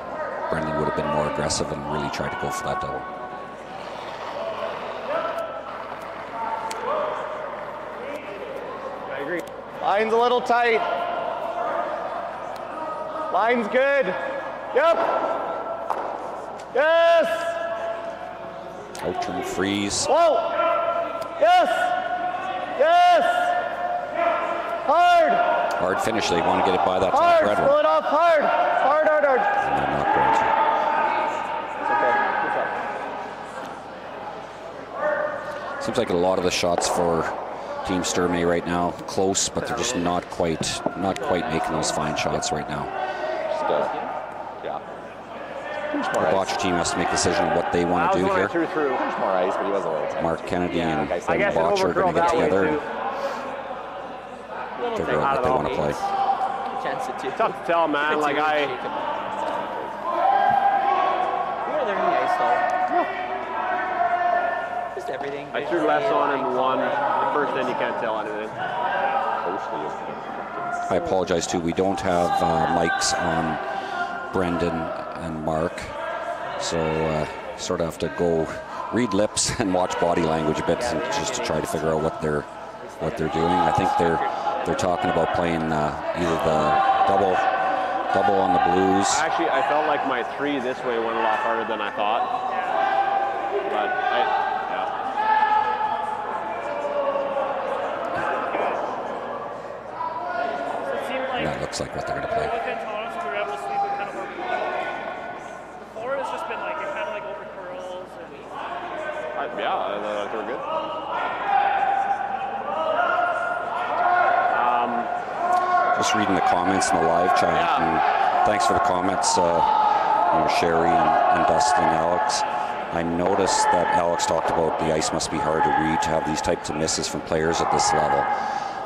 Brendan would have been more aggressive and really tried to go for that double. I agree. Line's a little tight. Line's good. Yep. Yes. Out turn freeze. Whoa. Yes. Yes. Hard. Hard finish. They want to get it by that top Hard. red Pull one. it off. Hard. Hard, hard, hard. And they're not going to. It's okay. Seems like a lot of the shots for Team Sturmay right now close, but they're just not quite making those fine shots right now. Yeah. The Bottcher team has to make a decision on what they want to do here. There's more ice, but he was a little tight. Mark Kennedy and guess Bottcher are going to get together and figure out what they want to play. Tough to tell, man. Like They're in the ice though. Just everything. I threw less on in one. The first end, you can't tell anything. I apologize too. We don't have mics on Brendan and Mark, so sort of have to go read lips and watch body language a bit, just to try to figure out what they're doing. I think they're talking about playing either the double on the Blues. Actually, I felt like my 3 this way went a lot harder than I thought. But That looks like what they're going to play. Within Toronto, we were able to sleep with kind of more. Before it's just been like it kind of like over curls and. I thought they were good. Just reading the comments in the live chat, and thanks for the comments, Sherry and Dustin and Alex. I noticed that Alex talked about the ice must be hard to read to have these types of misses from players at this level.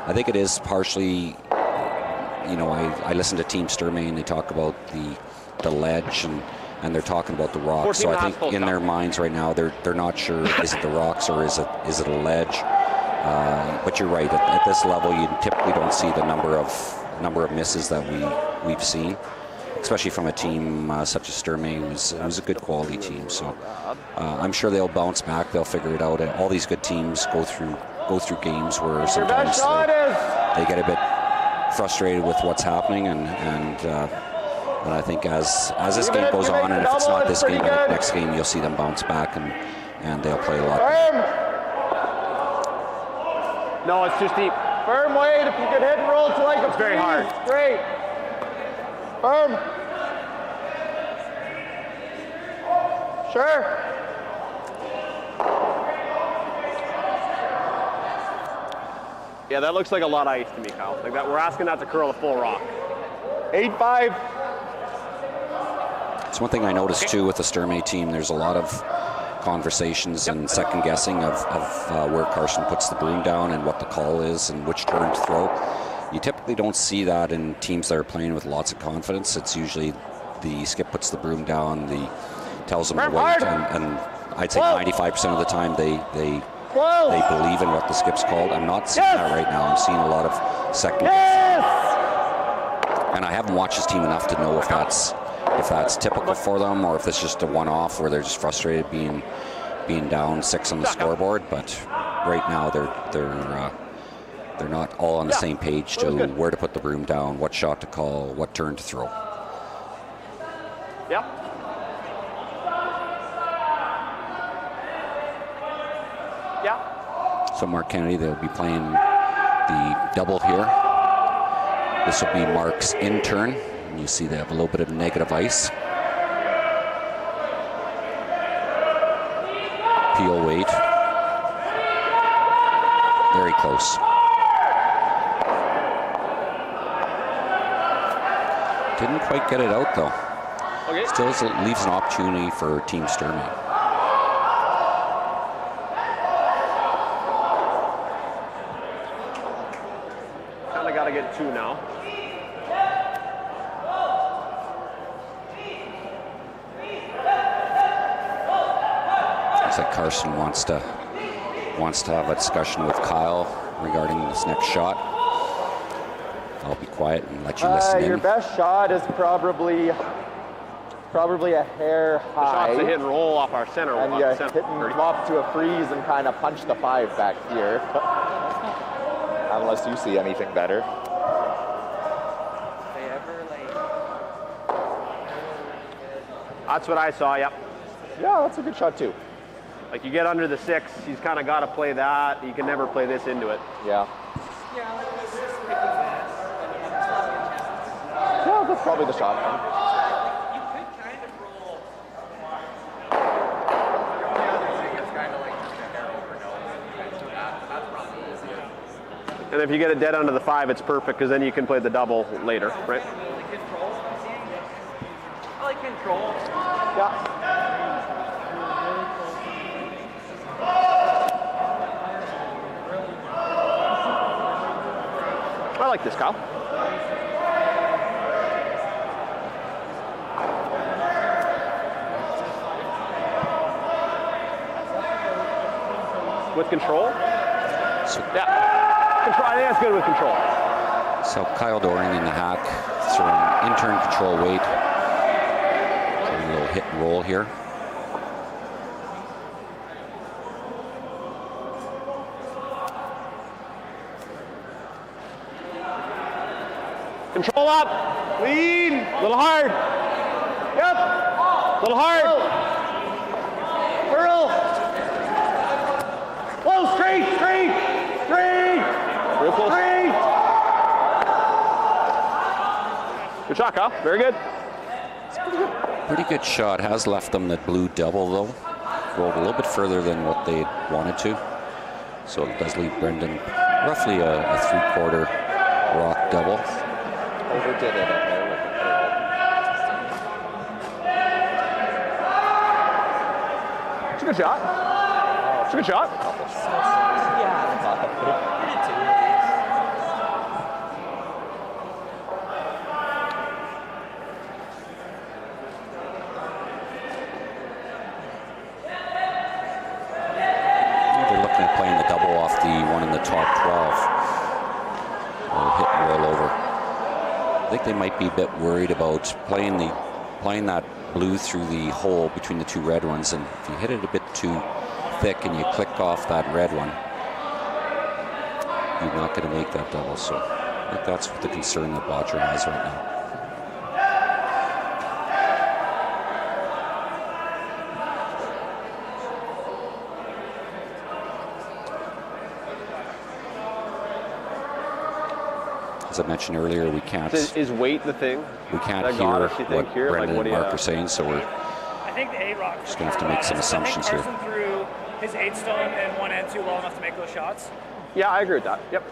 I think it is partially, I listen to Team Sturmay and they talk about the ledge and they're talking about the rocks. So I think in their minds right now they're not sure, is it the rocks or is it a ledge? But you're right, at this level you typically don't see the number of misses that we've seen, especially from a team such as Sturmay, who's a good quality team. So I'm sure they'll bounce back. They'll figure it out. All these good teams go through games where sometimes they get a bit frustrated with what's happening, and I think as this game goes on, and if it's not this game, the next game, you'll see them bounce back and they'll play a lot better. No, it's too steep. Firm weight, if you could hit and roll to like It's very hard. Great. Firm. Sure. Yeah, that looks like a lot of ice to me, Kyle. Like that, we're asking that to curl a full rock. 8-5. It's one thing I noticed too with the Sturmay team. There's a lot of conversations and second guessing of where Carson puts the broom down and what the call is and which turn to throw. You typically don't see that in teams that are playing with lots of confidence. It's usually the skip puts the broom down, tells them to wait, and I'd say 95% of the time they believe in what the skip's called. I'm not seeing that right now. I'm seeing a lot of second guessing. And I haven't watched this team enough to know if that's typical for them or if it's just a one-off where they're just frustrated being down 6 on the scoreboard. But right now they're not all on the same page to where to put the broom down, what shot to call, what turn to throw. Yep. Yeah. So Mark Kennedy, they'll be playing the double here. This will be Mark's in turn. You see they have a little bit of negative ice. steel weight. Very close. Didn't quite get it out though. Okay. Still leaves an opportunity for Team Sturmay. Kind of got to get 2 now. Looks like Carson wants to have a discussion with Kyle regarding this next shot. I'll be quiet and let you listen in. Your best shot is probably a hair The high. shot's a hit and roll off our center. And you hit and drop to a freeze and kind of punch the 5 back here. Unless you see anything better. That's what I saw, yep. Yeah, that's a good shot too. Like you get under the 6, he's kind of got to play that. You can never play this into it. Yeah. Yeah, that's probably the shot. And if you get it dead under the 5, it's perfect because then you can play the double later, right? I like control. Yeah. I like this, Kyle. With control? So, Yeah. Control. I think that's good with control. so Kyle Doring in the hack, throwing in-turn control weight. So a little hit and roll here. Control up. Lean. A little hard. Yep. A little hard. Curl. Whoa, straight. Real close. Straight. Good shot, Kyle. Very good. Pretty good shot. Has left them that blue double though. Rolled a little bit further than what they wanted to. So it does leave Brendan roughly a 3/4 rock double. Overdid it up there with the curl. It's a good shot. It's a good shot. They're looking at playing the double off the one in the top 12. Hit and roll over. I think they might be a bit worried about playing that blue through the hole between the 2 red ones, and if you hit it a bit too thick and you click off that red one, you're not going to make that double. So I think that's the concern that Bottcher has right now. As I mentioned earlier, we can't. Is weight the thing? We can't That hear got us, you think, what here? Like, Brendan what do and you- Mark are saying, so we're I think the 8 rock. Just gonna have to make some assumptions here. I think Carson threw his 8 stone and 1 and 2 well enough to make those shots. Yeah, I agree with that. Yep.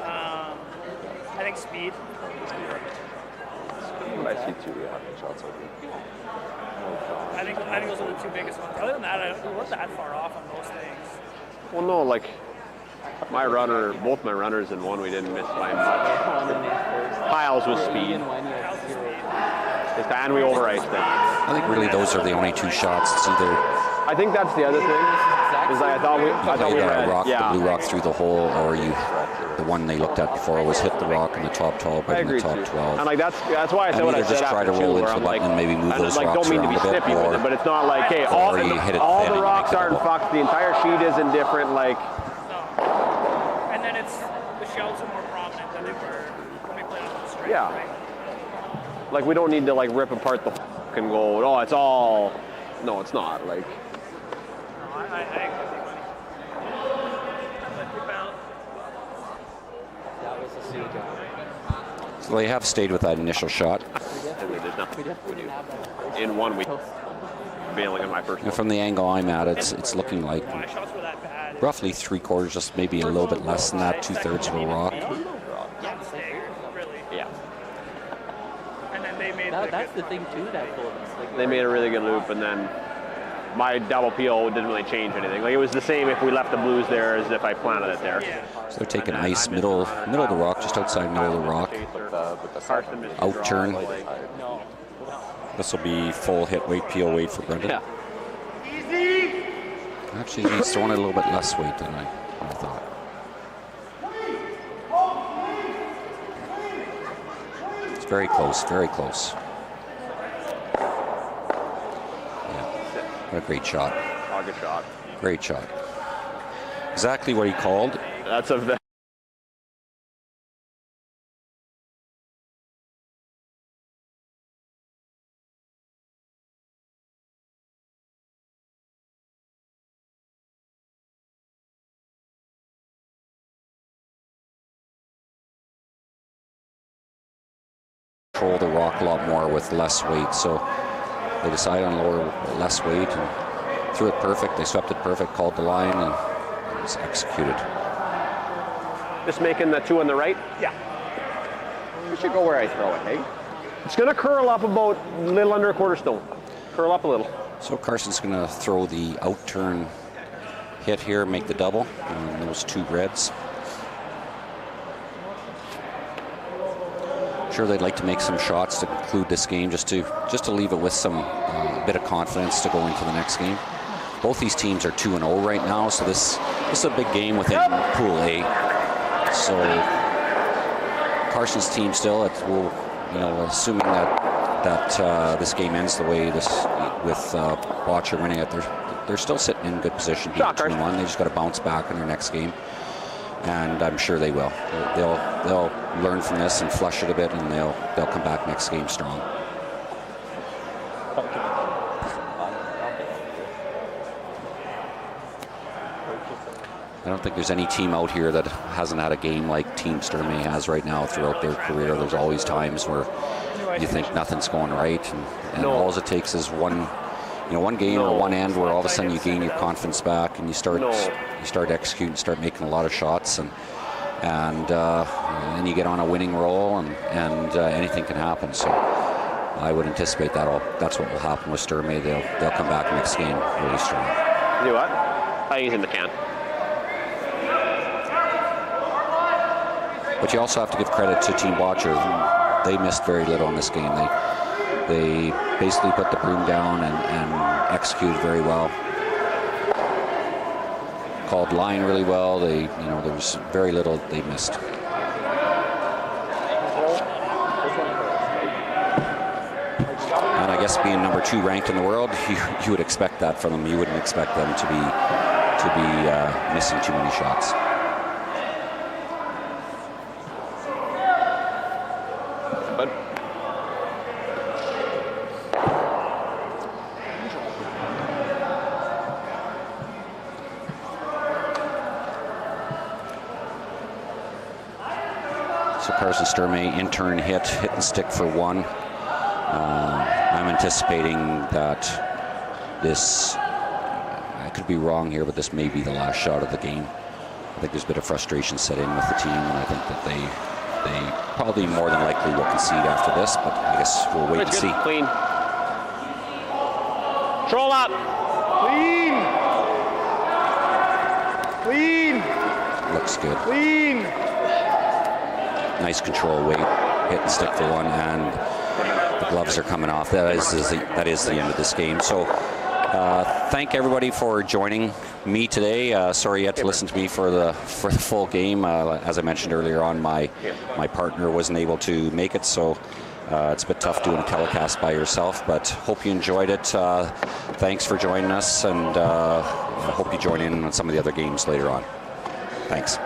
I think speed. I see 2 shots over. I think those are the 2 biggest ones. Other than that, we weren't that far off on most things. Well, no, like both my runners in one, we didn't miss by much. Kyle's was speed. And we over-iced it. I think really those are the only 2 shots. It's either I think that's the other thing. Is like I thought we had, rock, yeah. the blue rock through the hole, or the one they looked at before was hit the rock in the top 12 I but in the agree top too. 12. And like that's why I said what I either said just try after to roll two, into where the I'm like, button and maybe move and those like rocks don't mean to be around a bit, snippy with or- it, but it's not like, hey, or you hit it all thin the and you rocks make a aren't double. fucked. The entire sheet isn't different. Like No. And then it's the shells are more prominent than they were when we played on the straight. Yeah. Right? like we don't need to like rip apart the and go, oh, it's all. No, it's not. Like No, I agree with you, buddy. But you found So they have stayed with that initial shot. and we did not. In 1 week. bailing on my first And one. from the angle I'm at, it's looking like My shots were that bad. roughly 3/4, just maybe a little bit less than that, 2/3 of a rock. Really. Yeah. And then they made That's the thing too. That pull. They made a really good loop, and then my double peel didn't really change anything. Like, it was the same if we left the blues there as if I planted it there. So they're taking ice, middle of the rock, just outside middle of the rock. Carson missed the Out draw. turn. This will be full hit weight, peel weight for Brendan. Yeah. Actually, he's throwing it a little bit less weight than I thought. It's very close, very close. Yeah, what a great shot. Oh, good shot. Great shot. Exactly what he called. That's a Control the rock a lot more with less weight, so they decided on less weight and threw it perfect. They swept it perfect, called the line, and it was executed. just making the 2 on the right. Yeah. You should go where I throw it, hey? It's going to curl up about a little under a quarter stone. Curl up a little. So Carson's going to throw the out turn hit here, make the double on those 2 reds. Sure, they'd like to make some shots to conclude this game, just to leave it with some bit of confidence to go into the next game. Both these teams are 2-0 right now, so this is a big game within Pool A. So Carson's team still, assuming that this game ends the way this with Bottcher winning it, they're still sitting in good position, being 2-1. They just got to bounce back in their next game, and I'm sure they will. They'll learn from this and flush it a bit, and they'll come back next game strong. I don't think there's any team out here that hasn't had a game like Team Sturmay has right now throughout their career. There's always times where you think nothing's going right, and all it takes is one game or one end where all of a sudden you gain your confidence back and you start executing, start making a lot of shots, and then you get on a winning roll, and anything can happen. So I would anticipate that's what will happen with Sturmay. They'll come back next game really strong. Do what? He's in the can. But you also have to give credit to Team Bottcher. They missed very little in this game. They basically put the broom down and executed very well. Called line really well. There was very little they missed. And I guess being number 2 ranked in the world, you would expect that from them. You wouldn't expect them to be missing too many shots. Carson Sturmay, in-turn hit and stick for 1. I'm anticipating that this, I could be wrong here, but this may be the last shot of the game. I think there's a bit of frustration set in with the team, and I think that they probably more than likely will concede after this, but I guess we'll wait and see. Clean. Troll up. Clean. Looks good. Clean. Nice control weight, hit and stick for 1, and the gloves are coming off. That is the end of this game. So thank everybody for joining me today. Sorry you had to listen to me for the full game. As I mentioned earlier on, my partner wasn't able to make it, so it's a bit tough doing a telecast by yourself, but hope you enjoyed it. Thanks for joining us, and I hope you join in on some of the other games later on. Thanks.